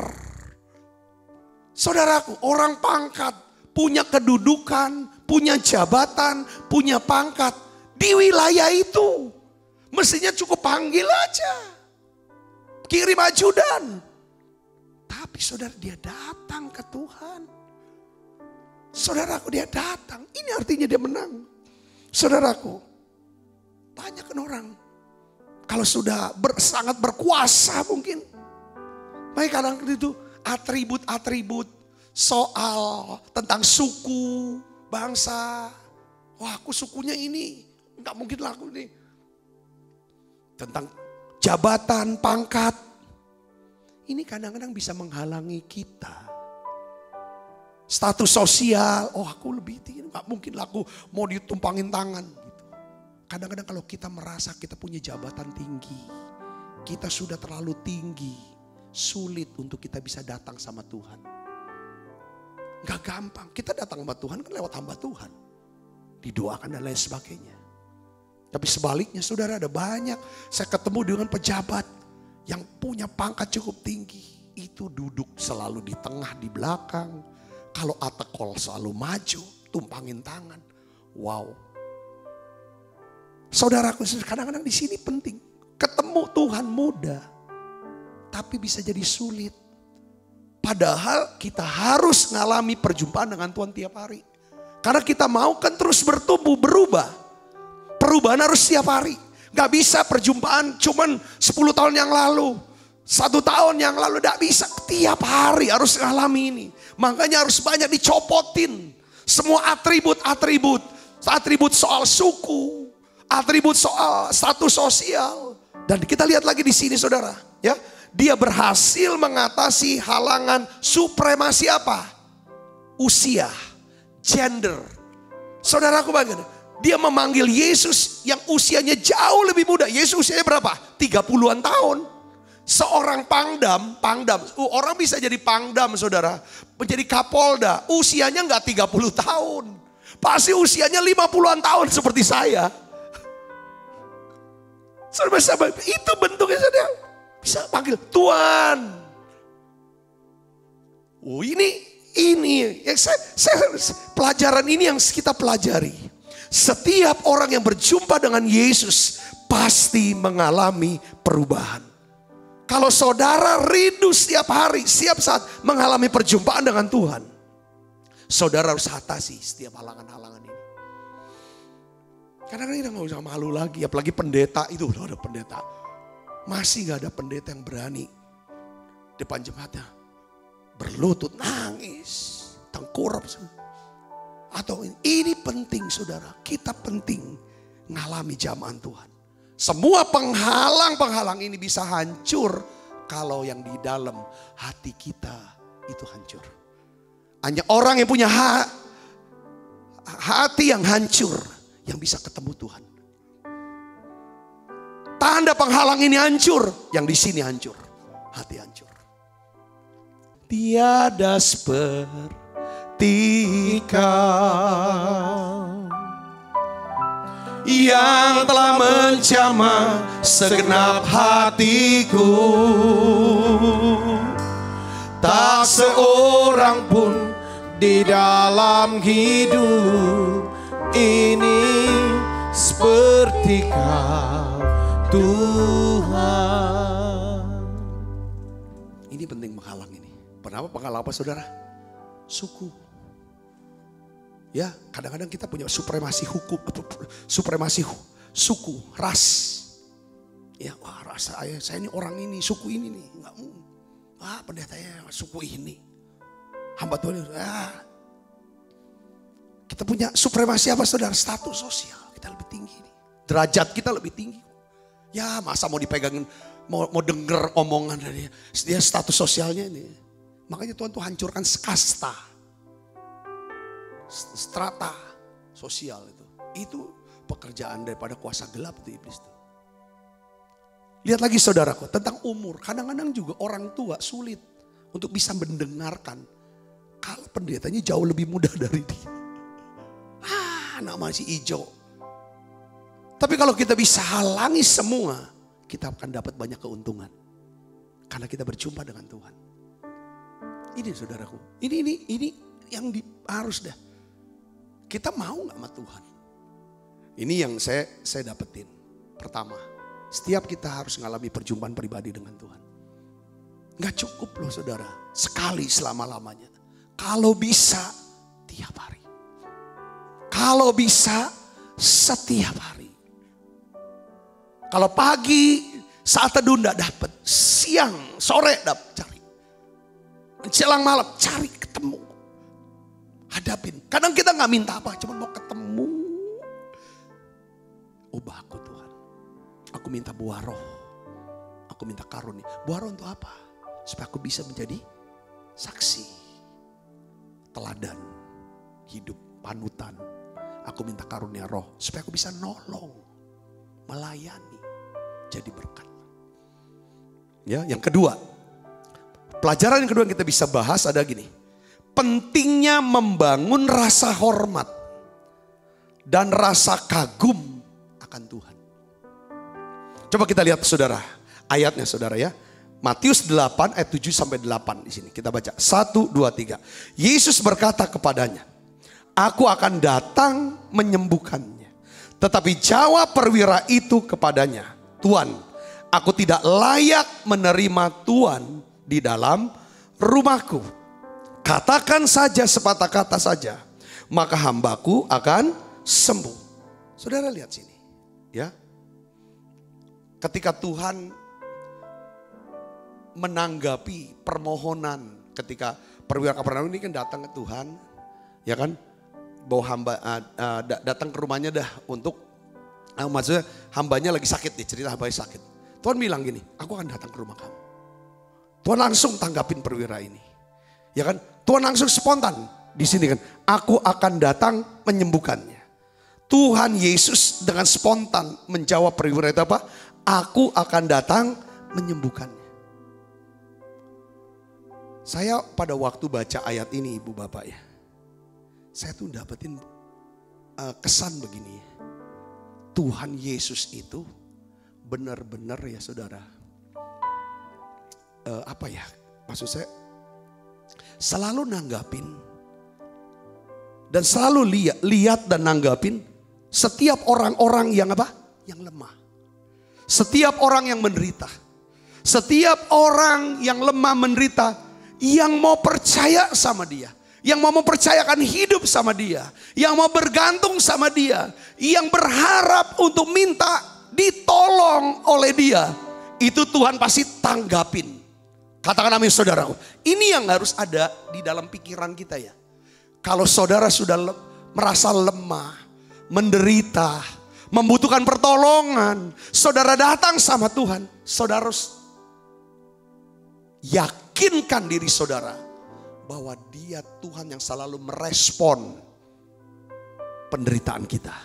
Saudaraku, orang pangkat, punya kedudukan, punya jabatan, punya pangkat di wilayah itu. Mestinya cukup panggil aja. Kirim ajudan. Tapi saudara, dia datang ke Tuhan. Saudaraku, dia datang. Ini artinya dia menang. Saudaraku, banyak kan orang kalau sudah sangat berkuasa mungkin. Baik kadang itu atribut-atribut soal tentang suku, bangsa. Wah, aku sukunya ini, nggak mungkin laku nih. Tentang jabatan, pangkat. Ini kadang-kadang bisa menghalangi kita. Status sosial, oh aku lebih tinggi, nggak mungkin lah aku mau ditumpangin tangan. Gitu. Kadang-kadang kalau kita merasa kita punya jabatan tinggi, kita sudah terlalu tinggi, sulit untuk kita bisa datang sama Tuhan. Gak gampang, kita datang sama Tuhan kan lewat hamba Tuhan. Didoakan dan lain sebagainya. Tapi sebaliknya saudara, ada banyak, saya ketemu dengan pejabat yang punya pangkat cukup tinggi. Itu duduk selalu di tengah, di belakang. Kalau atekol selalu maju, tumpangin tangan. Wow. Saudaraku, kadang-kadang di sini penting. Ketemu Tuhan mudah, tapi bisa jadi sulit. Padahal kita harus ngalami perjumpaan dengan Tuhan tiap hari. Karena kita mau kan terus bertumbuh, berubah. Perubahan harus tiap hari. Gak bisa perjumpaan cuman 10 tahun yang lalu. 1 tahun yang lalu gak bisa. Tiap hari harus ngalami ini. Makanya harus banyak dicopotin. Semua atribut-atribut. Atribut soal suku. Atribut soal status sosial. Dan kita lihat lagi di sini saudara. Ya, dia berhasil mengatasi halangan supremasi apa? Usia. Gender. Saudaraku bagaimana? Dia memanggil Yesus yang usianya jauh lebih muda. Yesus usianya berapa? 30-an tahun. Seorang pangdam, orang bisa jadi pangdam saudara. Menjadi kapolda, usianya enggak 30 tahun. Pasti usianya 50-an tahun seperti saya. Saudara, itu bentuknya saudara. Bisa panggil Tuhan. Oh ini yang pelajaran ini yang kita pelajari. Setiap orang yang berjumpa dengan Yesus pasti mengalami perubahan. Kalau saudara rindu setiap hari, setiap saat mengalami perjumpaan dengan Tuhan, saudara harus atasi setiap halangan-halangan ini. Kadang-kadang kita gak usah malu lagi, apalagi pendeta itu udah ada pendeta. Masih gak ada pendeta yang berani depan jemaatnya berlutut nangis, tengkurap. Atau ini penting saudara, kita penting ngalami jamahan Tuhan. Semua penghalang-penghalang ini bisa hancur kalau yang di dalam hati kita itu hancur. Hanya orang yang punya hati yang hancur yang bisa ketemu Tuhan. Tanda penghalang ini hancur, yang di sini hancur, hati hancur. Tiada seperti Kau yang telah menjamah segenap hatiku. Tak seorang pun di dalam hidup ini seperti Kau, Tuhan. Ini penting menghalang ini. Kenapa penghalang apa saudara? Suku. Ya, kadang-kadang kita punya supremasi hukum, supremasi suku, ras. Ya, wah ras saya ini orang ini, suku ini nih, enggak mungkin. Wah, pendetanya suku ini. Hamba Tuhan, kita punya supremasi apa saudara? Status sosial kita lebih tinggi nih. Derajat kita lebih tinggi. Ya, masa mau dipegangin, mau denger omongan dari dia status sosialnya ini. Makanya Tuhan tuh hancurkan kasta. strata sosial itu. Itu pekerjaan daripada kuasa gelap itu iblis itu. Lihat lagi saudaraku tentang umur. Kadang-kadang juga orang tua sulit untuk bisa mendengarkan kalau pendetanya jauh lebih muda dari dia. Anak masih hijau. Tapi kalau kita bisa halangi semua, kita akan dapat banyak keuntungan. Karena kita berjumpa dengan Tuhan. Ini saudaraku, ini yang harus dah. Kita mau gak sama Tuhan? Ini yang saya dapetin. Pertama, setiap kita harus mengalami perjumpaan pribadi dengan Tuhan. Gak cukup loh saudara, sekali selama-lamanya. Kalau bisa tiap hari. Kalau bisa setiap hari. Kalau pagi saat teduh gak dapet, siang, sore dapet, cari. Menjelang malam cari, ketemu. Hadapin. Kadang kita gak minta apa, cuma mau ketemu. Ubah aku Tuhan. Aku minta buah roh. Aku minta karunia. Buah roh untuk apa? Supaya aku bisa menjadi saksi. Teladan. Hidup. Panutan. Aku minta karunia roh. Supaya aku bisa nolong. Melayani. Jadi berkat. Ya, yang kedua. Pelajaran yang kedua yang kita bisa bahas ada gini. Pentingnya membangun rasa hormat. Dan rasa kagum akan Tuhan. Coba kita lihat saudara, ayatnya saudara ya. Matius 8 ayat 7 sampai 8 di sini. Kita baca 1, 2, 3. Yesus berkata kepadanya, aku akan datang menyembuhkannya. Tetapi jawab perwira itu kepadanya, Tuan, aku tidak layak menerima Tuan di dalam rumahku. Katakan saja sepatah kata saja, maka hambaku akan sembuh. Saudara lihat sini. Ya, ketika Tuhan menanggapi permohonan, ketika perwira Kapernaum ini kan datang ke Tuhan, ya kan, bawa hamba datang ke rumahnya dah untuk, maksudnya hambanya lagi sakit nih, cerita hambanya sakit. Tuhan bilang gini, aku akan datang ke rumah kamu. Tuhan langsung tanggapin perwira ini, ya kan? Tuhan langsung spontan di sini kan, aku akan datang menyembuhkannya. Tuhan Yesus dengan spontan menjawab perwira itu apa? Aku akan datang menyembuhkannya. Saya pada waktu baca ayat ini ibu bapak ya. Saya tuh dapetin kesan begini. Tuhan Yesus itu benar-benar ya saudara. Apa ya? Maksud saya selalu nanggapin. Dan selalu lihat dan nanggapin. Setiap orang-orang yang apa? Yang lemah. Setiap orang yang menderita. Setiap orang yang lemah menderita. Yang mau percaya sama dia. Yang mau mempercayakan hidup sama dia. Yang mau bergantung sama dia. Yang berharap untuk minta ditolong oleh dia. Itu Tuhan pasti tanggapin. Katakan amin saudaraku. Ini yang harus ada di dalam pikiran kita ya. Kalau saudara sudah merasa lemah. Menderita, membutuhkan pertolongan, saudara datang sama Tuhan, saudara harus yakinkan diri saudara bahwa dia Tuhan yang selalu merespon penderitaan kita.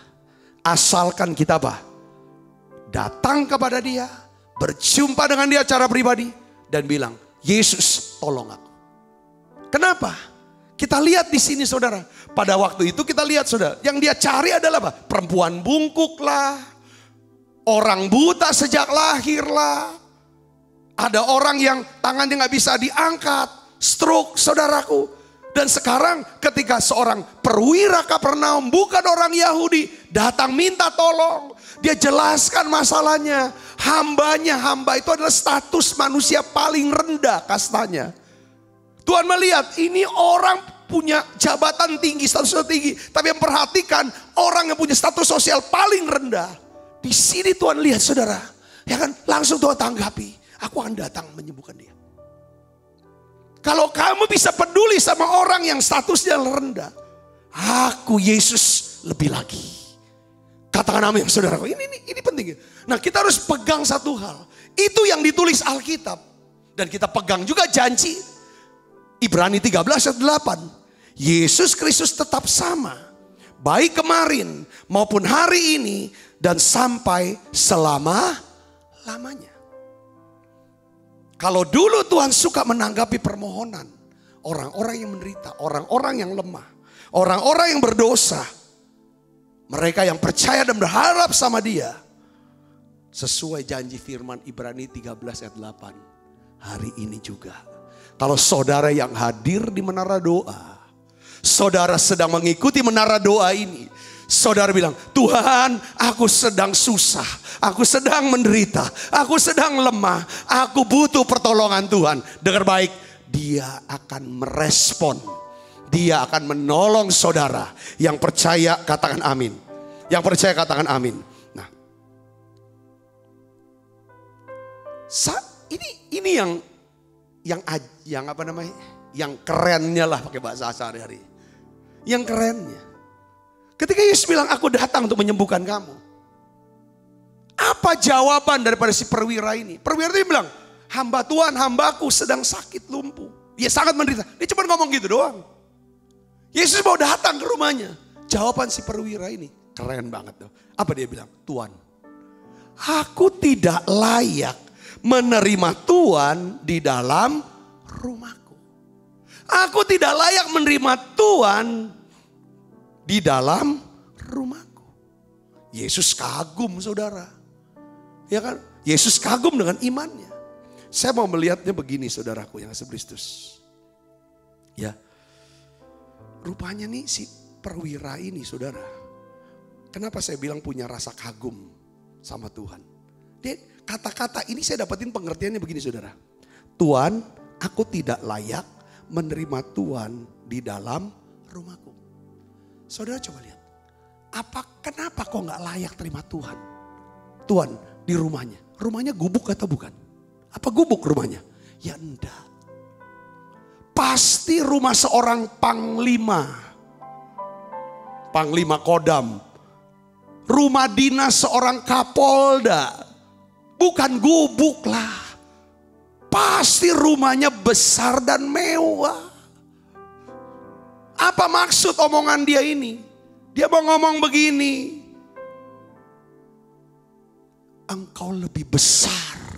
Asalkan kita apa? Datang kepada dia, berjumpa dengan dia secara pribadi dan bilang, Yesus tolong aku. Kenapa? Kita lihat di sini saudara. Pada waktu itu kita lihat saudara. Yang dia cari adalah apa? Perempuan bungkuk lah. Orang buta sejak lahir lah. Ada orang yang tangannya gak bisa diangkat. Stroke saudaraku. Dan sekarang ketika seorang perwira Kapernaum bukan orang Yahudi. Datang minta tolong. Dia jelaskan masalahnya. Hamba itu adalah status manusia paling rendah kastanya. Tuhan melihat ini orang punya jabatan tinggi, status sosial tinggi. Tapi yang perhatikan orang yang punya status sosial paling rendah. Di sini Tuhan lihat saudara. Ya kan langsung Tuhan tanggapi. Aku akan datang menyembuhkan dia. Kalau kamu bisa peduli sama orang yang statusnya rendah. Aku Yesus lebih lagi. Katakan amin saudara. Ini penting. Nah kita harus pegang satu hal. Itu yang ditulis Alkitab. Dan kita pegang juga janji. Ibrani 13 ayat 8. Yesus Kristus tetap sama. Baik kemarin maupun hari ini dan sampai selama-lamanya. Kalau dulu Tuhan suka menanggapi permohonan orang-orang yang menderita, orang-orang yang lemah, orang-orang yang berdosa, mereka yang percaya dan berharap sama Dia, sesuai janji firman Ibrani 13 ayat 8. Hari ini juga, kalau saudara yang hadir di menara doa, saudara sedang mengikuti menara doa ini, saudara bilang, Tuhan, aku sedang susah, aku sedang menderita, aku sedang lemah, aku butuh pertolongan Tuhan. Dengar baik, Dia akan merespon, Dia akan menolong saudara. Yang percaya katakan amin. Yang percaya katakan amin. Nah, ini yang apa namanya? Yang kerennya lah pakai bahasa sehari-hari. Yang kerennya. Ketika Yesus bilang, aku datang untuk menyembuhkan kamu. Apa jawaban daripada si perwira ini? Perwira ini bilang, hamba Tuhan, hambaku sedang sakit lumpuh. Dia sangat menderita. Dia cuma ngomong gitu doang. Yesus mau datang ke rumahnya. Jawaban si perwira ini keren banget tuh. Apa dia bilang? Tuhan, aku tidak layak menerima Tuhan di dalam rumahku. Aku tidak layak menerima Tuhan di dalam rumahku. Yesus kagum saudara. Ya kan? Yesus kagum dengan imannya. Saya mau melihatnya begini saudaraku yang kasih Kristus. Ya. Rupanya nih si perwira ini saudara. Kenapa saya bilang punya rasa kagum sama Tuhan? Dia kata-kata ini saya dapetin pengertiannya begini saudara. Tuhan, aku tidak layak menerima Tuhan di dalam rumahku. Saudara coba lihat. Kenapa kok gak layak terima Tuhan? Tuhan di rumahnya. Rumahnya gubuk atau bukan? Apa gubuk rumahnya? Ya enggak. Pasti rumah seorang panglima. Panglima Kodam. Rumah dinas seorang Kapolda. Bukan gubuk lah. Pasti rumahnya besar dan mewah. Apa maksud omongan dia ini? Dia mau ngomong begini. Engkau lebih besar.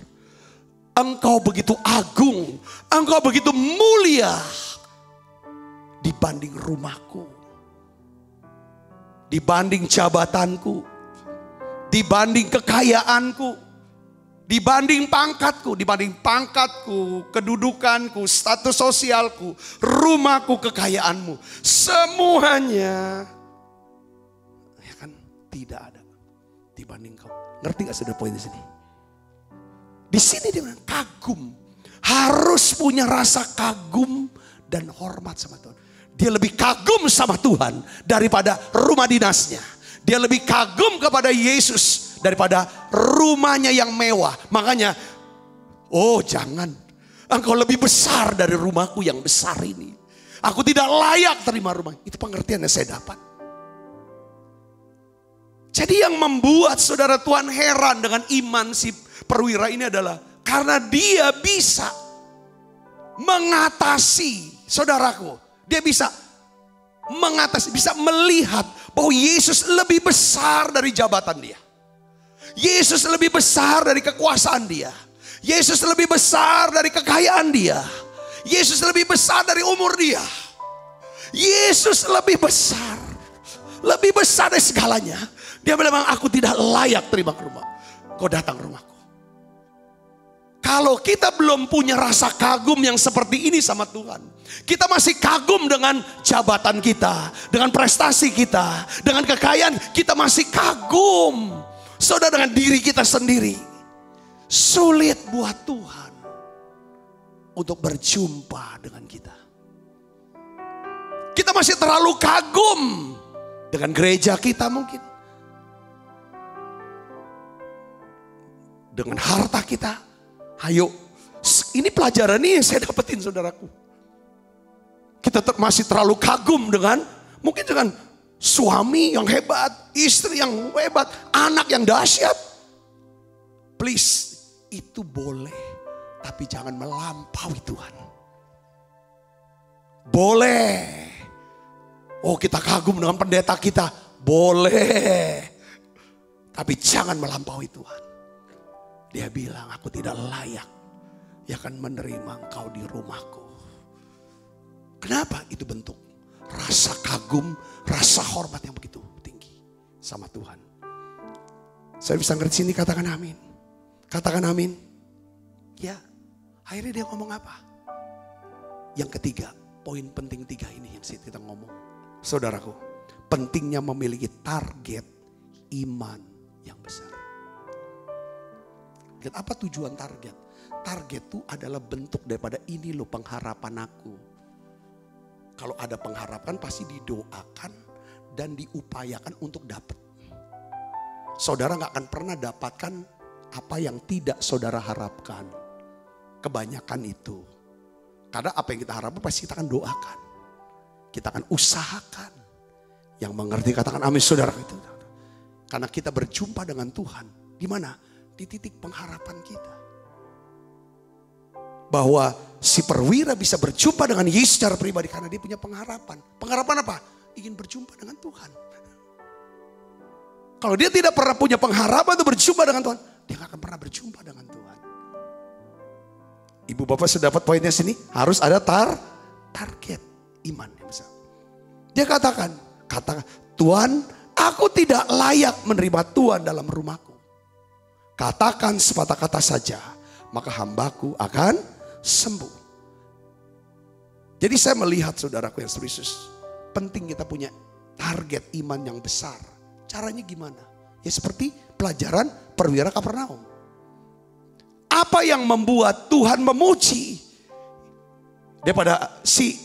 Engkau begitu agung. Engkau begitu mulia. Dibanding rumahku. Dibanding jabatanku. Dibanding kekayaanku. Dibanding pangkatku. Dibanding pangkatku, kedudukanku, status sosialku, rumahku, kekayaanmu. Semuanya. Ya kan? Tidak ada. Dibanding kau. Ngerti gak sudah poin di sini? Di sini dia bilang kagum. Harus punya rasa kagum dan hormat sama Tuhan. Dia lebih kagum sama Tuhan daripada rumah dinasnya. Dia lebih kagum kepada Yesus daripada rumahnya yang mewah. Makanya, oh jangan. Engkau lebih besar dari rumahku yang besar ini. Aku tidak layak terima rumah. Itu pengertian yang saya dapat. Jadi yang membuat saudara Tuhan heran dengan iman si perwira ini adalah karena dia bisa mengatasi, saudaraku, dia bisa mengatasi, bisa melihat bahwa Yesus lebih besar dari jabatan dia. Yesus lebih besar dari kekuasaan dia. Yesus lebih besar dari kekayaan dia. Yesus lebih besar dari umur dia. Yesus lebih besar. Lebih besar dari segalanya. Dia bilang, aku tidak layak terima ke rumah. Kau datang ke rumahku. Kalau kita belum punya rasa kagum yang seperti ini sama Tuhan. Kita masih kagum dengan jabatan kita. Dengan prestasi kita. Dengan kekayaan kita masih kagum. Saudara, dengan diri kita sendiri. Sulit buat Tuhan untuk berjumpa dengan kita. Kita masih terlalu kagum dengan gereja kita mungkin. Dengan harta kita. Ayo, ini pelajaran ini yang saya dapetin saudaraku. Kita masih terlalu kagum dengan, mungkin dengan suami yang hebat, istri yang hebat, anak yang dahsyat. Please, itu boleh, tapi jangan melampaui Tuhan. Boleh, Oh, kita kagum dengan pendeta kita. Boleh. Tapi jangan melampaui Tuhan. Dia bilang, aku tidak layak yang akan menerima engkau di rumahku. Kenapa? Itu bentuk rasa kagum, rasa hormat yang begitu tinggi sama Tuhan. Saya bisa ngerti sini, katakan amin. Katakan amin. Ya, akhirnya dia ngomong apa? Yang ketiga, poin penting 3 ini yang kita ngomong. Saudaraku, pentingnya memiliki target iman yang besar. Apa tujuan target? Target itu adalah bentuk daripada ini loh pengharapan aku. Kalau ada pengharapan pasti didoakan dan diupayakan untuk dapat. Saudara gak akan pernah dapatkan apa yang tidak saudara harapkan. Kebanyakan itu. Karena apa yang kita harapkan pasti kita akan doakan. Kita akan usahakan. Yang mengerti katakan amin saudara itu. Karena kita berjumpa dengan Tuhan. Di mana? Di titik pengharapan kita. Bahwa si perwira bisa berjumpa dengan Yesus secara pribadi karena dia punya pengharapan. Pengharapan apa? Ingin berjumpa dengan Tuhan. Kalau dia tidak pernah punya pengharapan untuk berjumpa dengan Tuhan, dia gak akan pernah berjumpa dengan Tuhan. Ibu bapak sudah dapat poinnya sini. Harus ada target iman yang besar. Dia katakan, Tuhan, aku tidak layak menerima Tuhan dalam rumahku. Katakan sepatah kata saja, maka hambaku akan sembuh. Jadi saya melihat saudaraku yang serius, penting kita punya target iman yang besar. Caranya gimana? Ya seperti pelajaran perwira Kapernaum. Apa yang membuat Tuhan memuji daripada si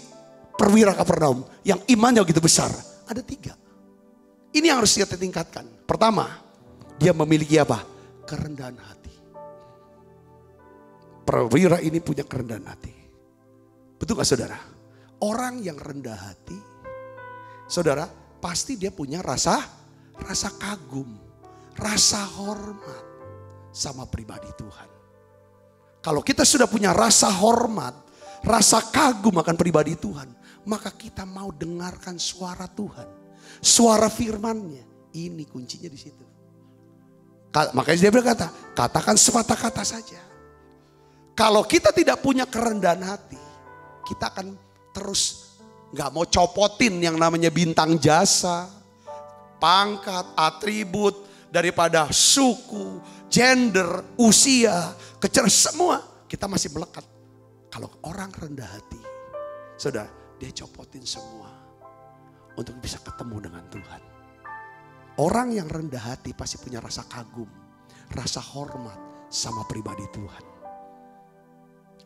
perwira Kapernaum yang imannya begitu besar? Ada 3. Ini yang harus kita tingkatkan. Pertama, dia memiliki apa? Kerendahan hati. Perwira ini punya kerendahan hati. Betul gak saudara? Orang yang rendah hati, saudara, pasti dia punya rasa kagum, rasa hormat sama pribadi Tuhan. Kalau kita sudah punya rasa hormat, rasa kagum akan pribadi Tuhan, maka kita mau dengarkan suara Tuhan, suara firman-Nya. Ini kuncinya di situ. Makanya dia berkata, katakan sepatah kata saja. Kalau kita tidak punya kerendahan hati, kita akan terus gak mau copotin yang namanya bintang jasa, pangkat, atribut, daripada suku, gender, usia, kecerdasan, semua kita masih melekat. Kalau orang rendah hati, saudara, dia copotin semua untuk bisa ketemu dengan Tuhan. Orang yang rendah hati pasti punya rasa kagum, rasa hormat sama pribadi Tuhan.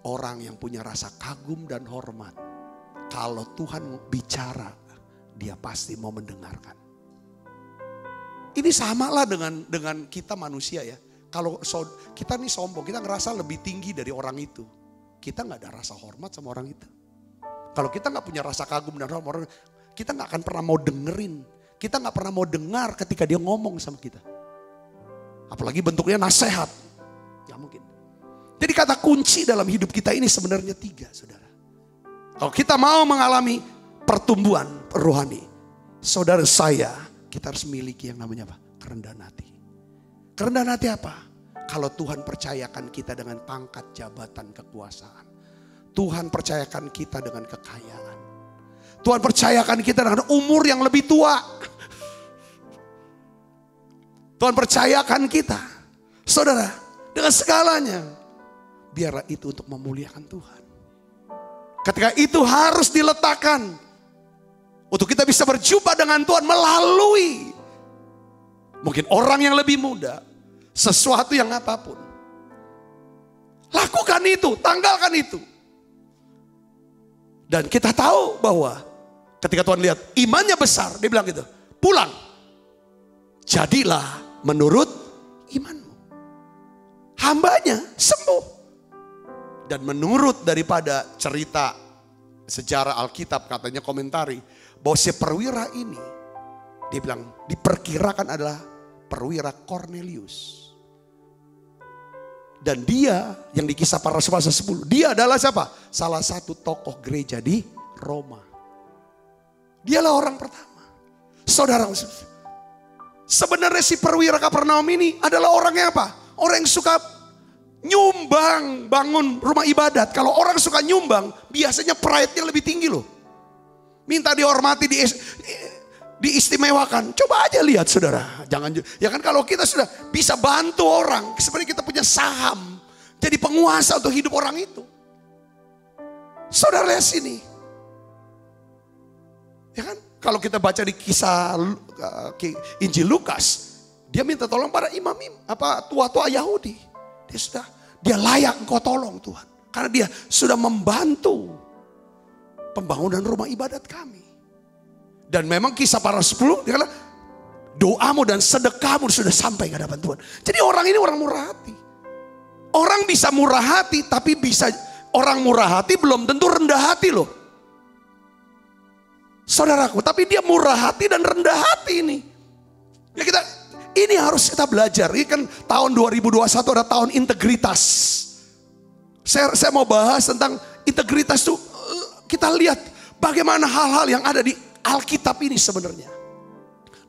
Orang yang punya rasa kagum dan hormat, kalau Tuhan bicara, dia pasti mau mendengarkan. Ini samalah dengan kita manusia ya. Kalau kita nih sombong, kita ngerasa lebih tinggi dari orang itu. Kita gak ada rasa hormat sama orang itu. Kalau kita gak punya rasa kagum dan hormat, kita gak akan pernah mau dengerin. Kita gak pernah mau dengar ketika dia ngomong sama kita. Apalagi bentuknya nasihat. Gak mungkin. Jadi kata kunci dalam hidup kita ini sebenarnya 3 saudara. Kalau kita mau mengalami pertumbuhan rohani, saudara saya, kita harus miliki yang namanya apa? Kerendahan hati. Kerendahan hati apa? Kalau Tuhan percayakan kita dengan pangkat, jabatan, kekuasaan. Tuhan percayakan kita dengan kekayaan. Tuhan percayakan kita dengan umur yang lebih tua. Tuhan percayakan kita, saudara, dengan segalanya. Biarlah itu untuk memuliakan Tuhan. Ketika itu harus diletakkan untuk kita bisa berjumpa dengan Tuhan melalui mungkin orang yang lebih muda, sesuatu yang apapun. Lakukan itu, tanggalkan itu. Dan kita tahu bahwa ketika Tuhan lihat imannya besar, dia bilang gitu, pulang. Jadilah menurut imanmu. Hambanya sembuh. Dan menurut daripada cerita sejarah Alkitab, katanya komentari, bahwa si perwira ini, dia bilang diperkirakan adalah perwira Cornelius. Dan dia yang di Kisah Para Rasul pasal 10, dia adalah siapa? Salah satu tokoh gereja di Roma. Dialah orang pertama. Saudara, sebenarnya si perwira Kapernaum ini adalah orang yang apa? Orang yang suka nyumbang, bangun rumah ibadat. Kalau orang suka nyumbang, biasanya pride-nya lebih tinggi loh. Minta dihormati, diistimewakan. Coba aja lihat saudara. Jangan, ya kan kalau kita sudah bisa bantu orang, sebenarnya kita punya saham. Jadi penguasa untuk hidup orang itu. Saudara lihat sini. Ya kan? Kalau kita baca di kisah Injil Lukas, dia minta tolong para imam, tua-tua Yahudi. Dia layak engkau tolong Tuhan. Karena dia sudah membantu pembangunan rumah ibadat kami. Dan memang kisah para 10, dia kata, doamu dan sedekahmu sudah sampai ke hadapan Tuhan. Jadi orang ini orang murah hati. Orang bisa murah hati, tapi orang murah hati belum tentu rendah hati loh. Saudaraku, tapi dia murah hati dan rendah hati ini. Ya ini harus kita belajar. Ini kan tahun 2021 ada tahun integritas. Saya mau bahas tentang integritas itu. Kita lihat bagaimana hal-hal yang ada di Alkitab ini sebenarnya.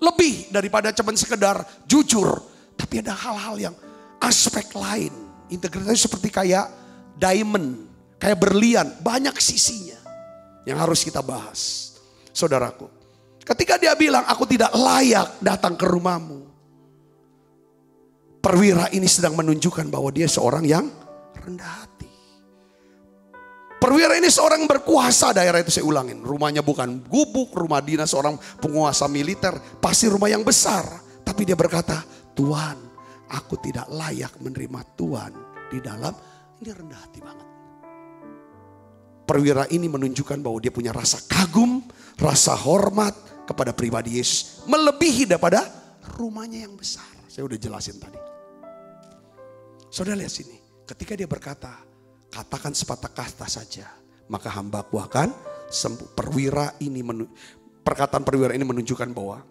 Lebih daripada cuma sekedar jujur. Tapi ada hal-hal yang aspek lain. Integritas itu seperti kayak diamond, kayak berlian. Banyak sisinya yang harus kita bahas. Saudaraku, ketika dia bilang aku tidak layak datang ke rumahmu, perwira ini sedang menunjukkan bahwa dia seorang yang rendah hati. Perwira ini seorang berkuasa daerah itu, saya ulangin. Rumahnya bukan gubuk, rumah dinas seorang penguasa militer, pasti rumah yang besar. Tapi dia berkata, Tuhan, aku tidak layak menerima Tuhan di dalam. Ini rendah hati banget. Perwira ini menunjukkan bahwa dia punya rasa kagum, rasa hormat kepada pribadi Yesus. Melebihi daripada rumahnya yang besar. Saya udah jelasin tadi. Saudara lihat sini. Ketika dia berkata, katakan sepatah kata saja, maka hambaku akan sembuh. Perkataan perwira ini menunjukkan bahwa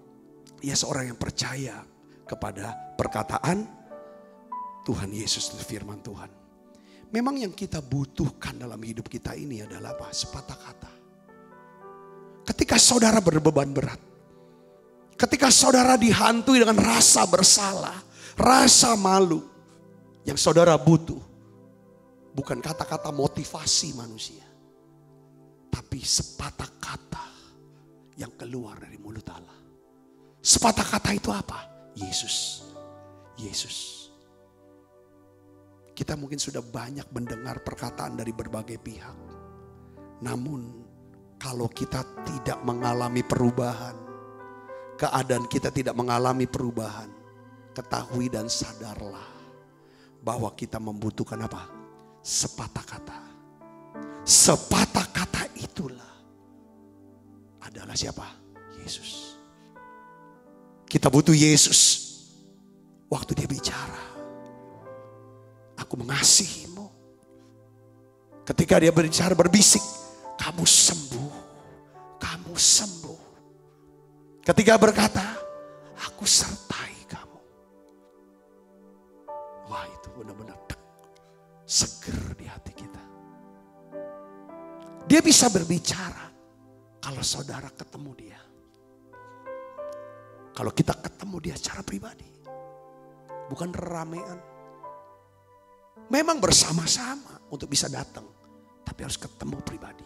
ia seorang yang percaya kepada perkataan Tuhan Yesus, firman Tuhan. Memang yang kita butuhkan dalam hidup kita ini adalah apa? Sepatah kata. Ketika saudara berbeban berat. Ketika saudara dihantui dengan rasa bersalah. Rasa malu. Yang saudara butuh. Bukan kata-kata motivasi manusia. Tapi sepatah kata yang keluar dari mulut Allah. Sepatah kata itu apa? Yesus. Yesus. Kita mungkin sudah banyak mendengar perkataan dari berbagai pihak. Namun kalau kita tidak mengalami perubahan, keadaan kita tidak mengalami perubahan, ketahui dan sadarlah bahwa kita membutuhkan apa? Sepatah kata. Sepatah kata itulah adalah siapa? Yesus. Kita butuh Yesus. Waktu dia bicara, aku mengasihimu. Ketika dia berbicara berbisik, kamu sembuh. Kamu sembuh. Ketika berkata, aku sertai kamu. Wah, itu benar-benar seger di hati kita. Dia bisa berbicara kalau saudara ketemu dia. Kalau kita ketemu dia secara pribadi. Bukan ramean. Memang bersama-sama untuk bisa datang. Tapi harus ketemu pribadi.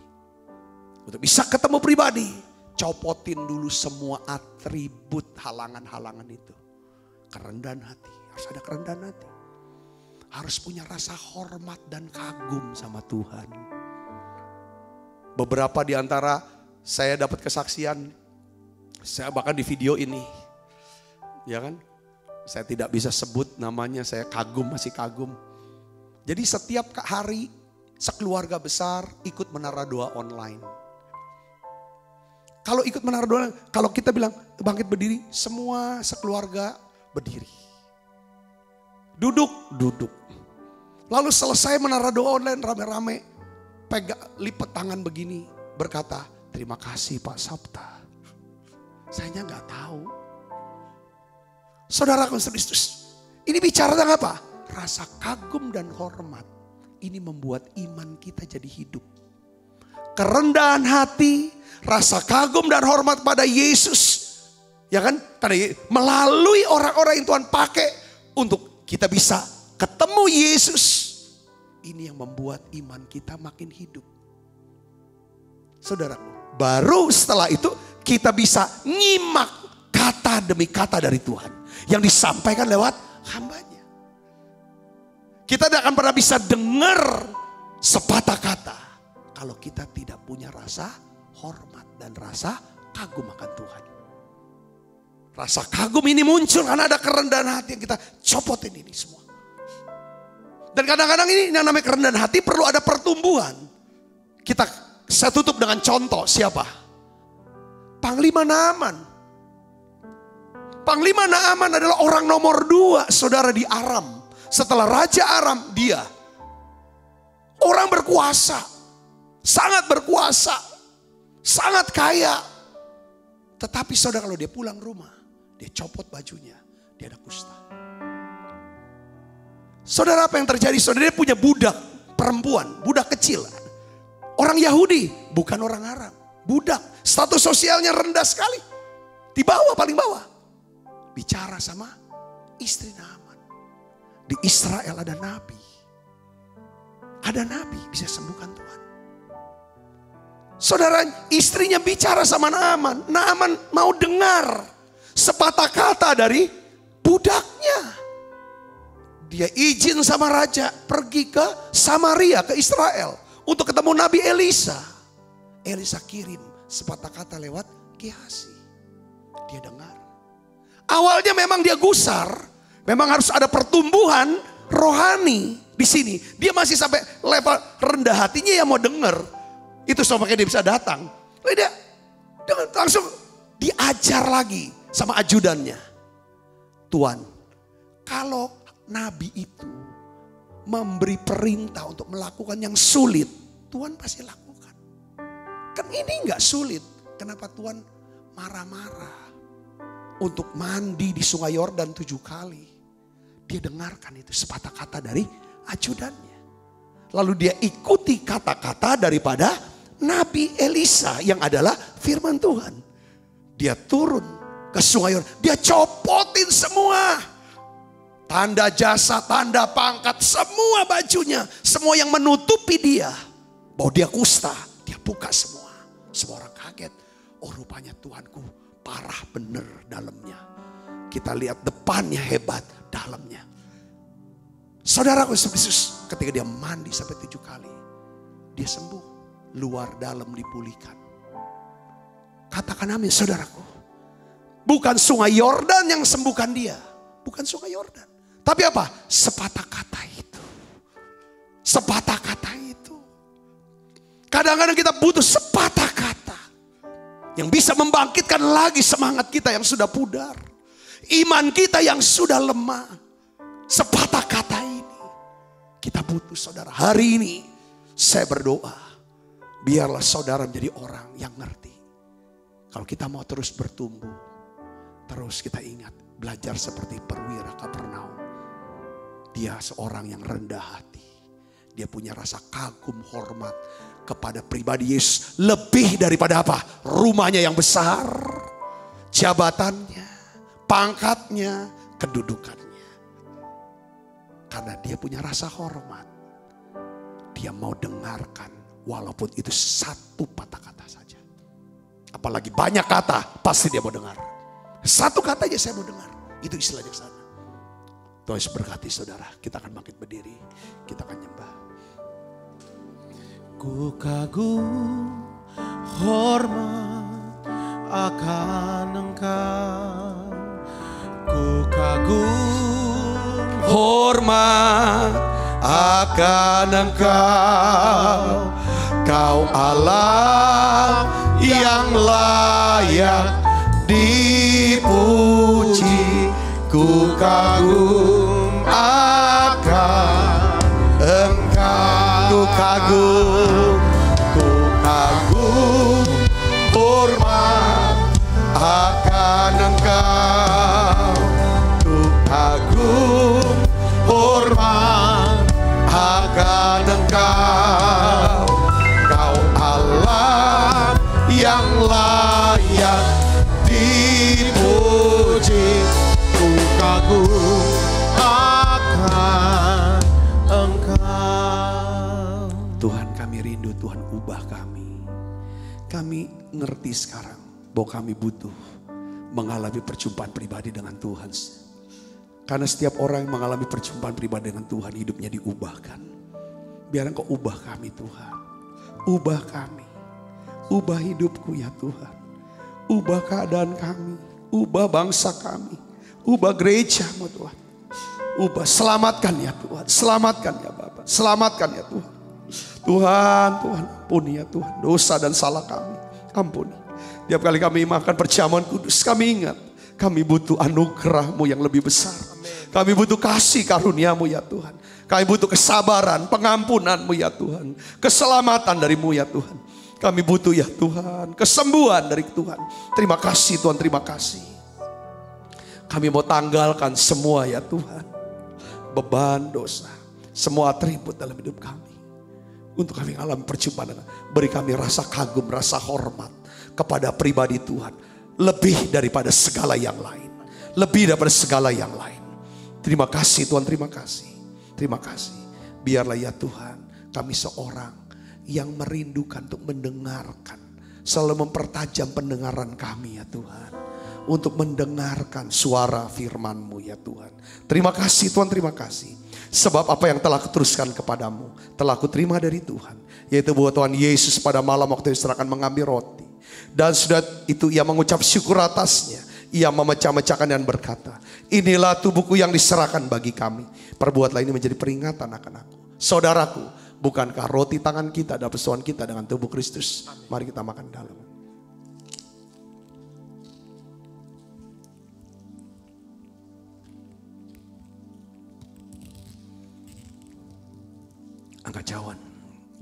Untuk bisa ketemu pribadi. Copotin dulu semua atribut halangan-halangan itu. Kerendahan hati. Harus ada kerendahan hati. Harus punya rasa hormat dan kagum sama Tuhan. Beberapa di antara saya dapat kesaksian. Saya bahkan di video ini. Ya kan? Saya tidak bisa sebut namanya. Saya kagum, masih kagum. Jadi setiap hari sekeluarga besar ikut menara doa online. Kalau ikut menara doa, kalau kita bilang bangkit berdiri, semua sekeluarga berdiri. Duduk. Lalu selesai menara doa online rame-rame, lipat tangan begini, berkata, terima kasih Pak Sabta. Saya nggak tahu. Saudara Kristus, ini bicara tentang apa? Rasa kagum dan hormat. Ini membuat iman kita jadi hidup. Kerendahan hati, rasa kagum dan hormat pada Yesus. Ya kan? Karena melalui orang-orang yang Tuhan pakai untuk kita bisa ketemu Yesus. Ini yang membuat iman kita makin hidup. Saudara, baru setelah itu kita bisa nyimak kata demi kata dari Tuhan yang disampaikan lewat hambanya. Kita tidak akan pernah bisa dengar sepatah kata kalau kita tidak punya rasa hormat dan rasa kagum akan Tuhan. Rasa kagum ini muncul karena ada kerendahan hati yang kita copotin ini semua. Dan kadang-kadang ini yang namanya kerendahan hati perlu ada pertumbuhan. Saya tutup dengan contoh siapa? Panglima Naaman. Panglima Naaman adalah orang nomor 2 saudara di Aram. Setelah Raja Aram dia. Orang berkuasa. Sangat berkuasa. Sangat kaya. Tetapi saudara kalau dia pulang rumah. Dia copot bajunya. Dia ada kusta. Saudara apa yang terjadi? Saudara dia punya budak perempuan. Budak kecil. Orang Yahudi. Bukan orang Arab. Budak. Status sosialnya rendah sekali. Di bawah, paling bawah. Bicara sama istri Naaman. Di Israel ada nabi. Ada nabi bisa sembuhkan Tuhan. Saudara, istrinya bicara sama Naaman. Naaman mau dengar sepatah kata dari budaknya. Dia izin sama raja pergi ke Samaria, ke Israel. Untuk ketemu Nabi Elisa. Elisa kirim sepatah kata lewat Gehazi. Dia dengar. Awalnya memang dia gusar. Memang harus ada pertumbuhan rohani di sini. Dia masih sampai level rendah hatinya yang mau dengar. Itu supaya dia bisa datang. Lalu dia langsung diajar lagi sama ajudannya. Tuan, kalau nabi itu memberi perintah untuk melakukan yang sulit, Tuhan pasti lakukan. Kan ini gak sulit. Kenapa Tuhan marah-marah untuk mandi di sungai Yordan 7 kali? Dia dengarkan itu sepatah kata dari ajudannya. Lalu dia ikuti kata-kata daripada Nabi Elisa yang adalah firman Tuhan. Dia turun ke sungai Yordan. Dia copotin semua. Tanda jasa, tanda pangkat, semua bajunya. Semua yang menutupi dia. Bahwa dia kusta. Dia buka semua. Semua orang kaget. Oh rupanya Tuhanku parah bener dalamnya. Kita lihat depannya hebat, dalamnya. Saudaraku Yesus ketika dia mandi sampai 7 kali. Dia sembuh. Luar dalam dipulihkan. Katakan amin saudaraku. Bukan sungai Yordan yang sembuhkan dia. Bukan sungai Yordan. Tapi apa? Sepatah kata itu. Sepatah kata itu. Kadang-kadang kita butuh sepatah kata. Yang bisa membangkitkan lagi semangat kita yang sudah pudar. Iman kita yang sudah lemah. Sepatah kata ini. Kita butuh saudara. Hari ini saya berdoa. Biarlah saudara menjadi orang yang ngerti. Kalau kita mau terus bertumbuh. Terus kita ingat. Belajar seperti perwira Kapernaum. Dia seorang yang rendah hati. Dia punya rasa kagum hormat kepada pribadi Yesus. Lebih daripada apa? Rumahnya yang besar. Jabatannya. Pangkatnya. Kedudukannya. Karena dia punya rasa hormat. Dia mau dengarkan. Walaupun itu satu patah kata saja. Apalagi banyak kata. Pasti dia mau dengar. Satu kata aja saya mau dengar. Itu istilahnya ke sana. Tuhan Yesus berkati saudara. Kita akan bangkit berdiri. Kita akan nyembah. Ku kagum hormat akan Engkau. Ku kagum hormat akan Engkau. Kau Allah yang layak dipuji. Ku kagum akan Engkau. Ku kagum hormat akan Engkau. Ku kagum hormat akan Engkau. Kau Allah yang Tuhan ubah kami. Kami ngerti sekarang bahwa kami butuh mengalami perjumpaan pribadi dengan Tuhan. Karena setiap orang yang mengalami perjumpaan pribadi dengan Tuhan, hidupnya diubahkan. Biar Engkau ubah kami Tuhan. Ubah kami. Ubah hidupku ya Tuhan. Ubah keadaan kami. Ubah bangsa kami. Ubah gereja-Mu Tuhan. Ubah, selamatkan ya Tuhan. Selamatkan ya Bapa. Selamatkan ya Tuhan. Tuhan, ampuni ya Tuhan. Dosa dan salah kami. Ampuni. Tiap kali kami makan perjamuan kudus, kami ingat. Kami butuh anugerah-Mu yang lebih besar. Kami butuh kasih karunia-Mu ya Tuhan. Kami butuh kesabaran, pengampunan-Mu ya Tuhan. Keselamatan dari-Mu ya Tuhan. Kami butuh ya Tuhan, kesembuhan dari Tuhan. Terima kasih Tuhan, terima kasih. Kami mau tanggalkan semua ya Tuhan. Beban dosa, semua atribut dalam hidup kami. Untuk kami alami perjumpaan dengan, beri kami rasa kagum, rasa hormat kepada pribadi Tuhan. Lebih daripada segala yang lain. Lebih daripada segala yang lain. Terima kasih Tuhan, terima kasih. Terima kasih. Biarlah ya Tuhan, kami seorang yang merindukan untuk mendengarkan. Selalu mempertajam pendengaran kami ya Tuhan. Untuk mendengarkan suara firman-Mu ya Tuhan. Terima kasih Tuhan, terima kasih. Sebab apa yang telah kuteruskan kepadamu telah kuterima dari Tuhan. Yaitu bahwa Tuhan Yesus pada malam waktu diserahkan mengambil roti. Dan sudah itu ia mengucap syukur atasnya. Ia memecah-mecahkan dan berkata, inilah tubuhku yang diserahkan bagi kami. Perbuatlah ini menjadi peringatan akan aku. Saudaraku, bukankah roti tangan kita dan persoalan kita dengan tubuh Kristus? Mari kita makan dalam. Angkat cawan.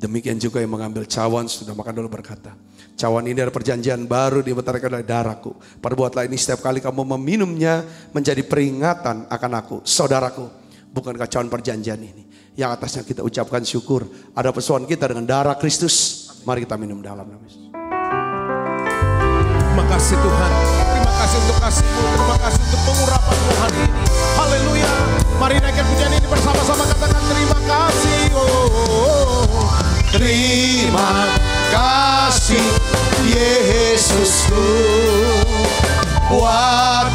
Demikian juga yang mengambil cawan sudah makan dulu berkata, cawan ini adalah perjanjian baru dibentarkan oleh darahku. Perbuatlah ini setiap kali kamu meminumnya menjadi peringatan akan aku. Saudaraku, bukankah cawan perjanjian ini yang atasnya kita ucapkan syukur. Ada persoalan kita dengan darah Kristus. Mari kita minum dalam nama Yesus. Terima kasih Tuhan. Terima kasih untuk kasih-Mu. Terima kasih untuk pengurapan-Mu hari ini. Haleluya. Mari naikkan pujian ini bersama-sama, katakan terima kasih. Terima kasih Yesusku buat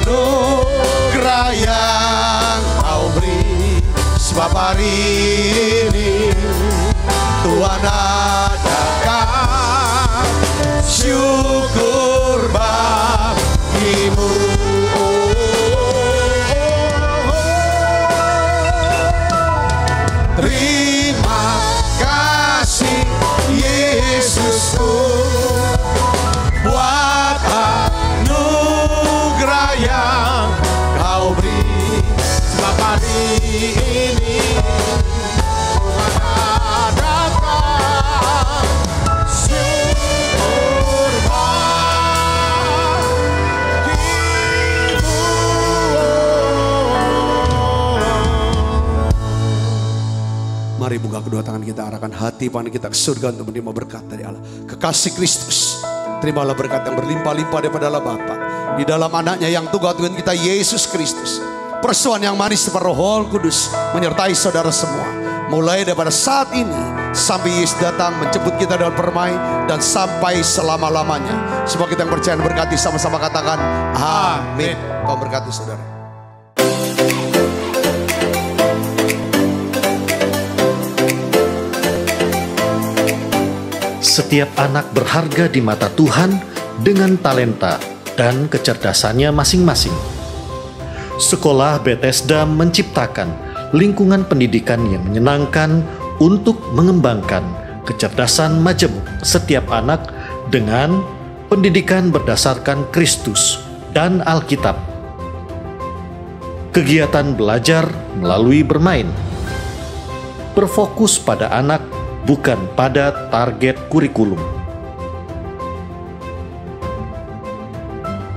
anugerah yang Kau beri. Sebab hari ini Tuhan adakan syukur bagimu. Terima kasih Yesusku buat anugerah yang Kau beri. Sebab hari ini Tuhan adakan syukur bagimu. Mari buka kedua tangan kita, arahkan hati pandang kita ke surga untuk menerima berkat dari Allah. Kekasih Kristus, terimalah berkat yang berlimpah-limpah daripada Allah Bapa. Di dalam anaknya yang tunggal Tuhan kita Yesus Kristus. Persoalan yang manis seperti Roh Kudus menyertai saudara semua. Mulai daripada saat ini sampai Yesus datang menjemput kita dengan permai dan sampai selama-lamanya. Semua kita yang percaya dan berkati sama-sama katakan amin. Kau berkati saudara. Setiap anak berharga di mata Tuhan dengan talenta dan kecerdasannya masing-masing. Sekolah Bethesda menciptakan lingkungan pendidikan yang menyenangkan untuk mengembangkan kecerdasan majemuk setiap anak dengan pendidikan berdasarkan Kristus dan Alkitab. Kegiatan belajar melalui bermain. Berfokus pada anak, bukan pada target kurikulum.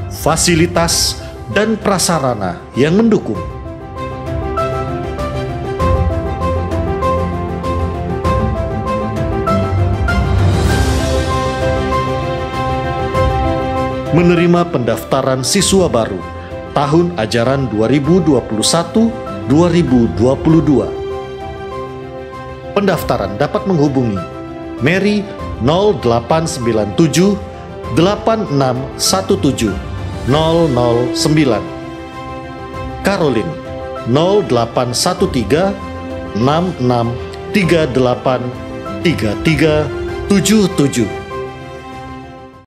Fasilitas dan prasarana yang mendukung. Menerima pendaftaran siswa baru tahun ajaran 2021-2022. Pendaftaran dapat menghubungi Mary 0897 8617 009, Caroline 0813 6638 3377.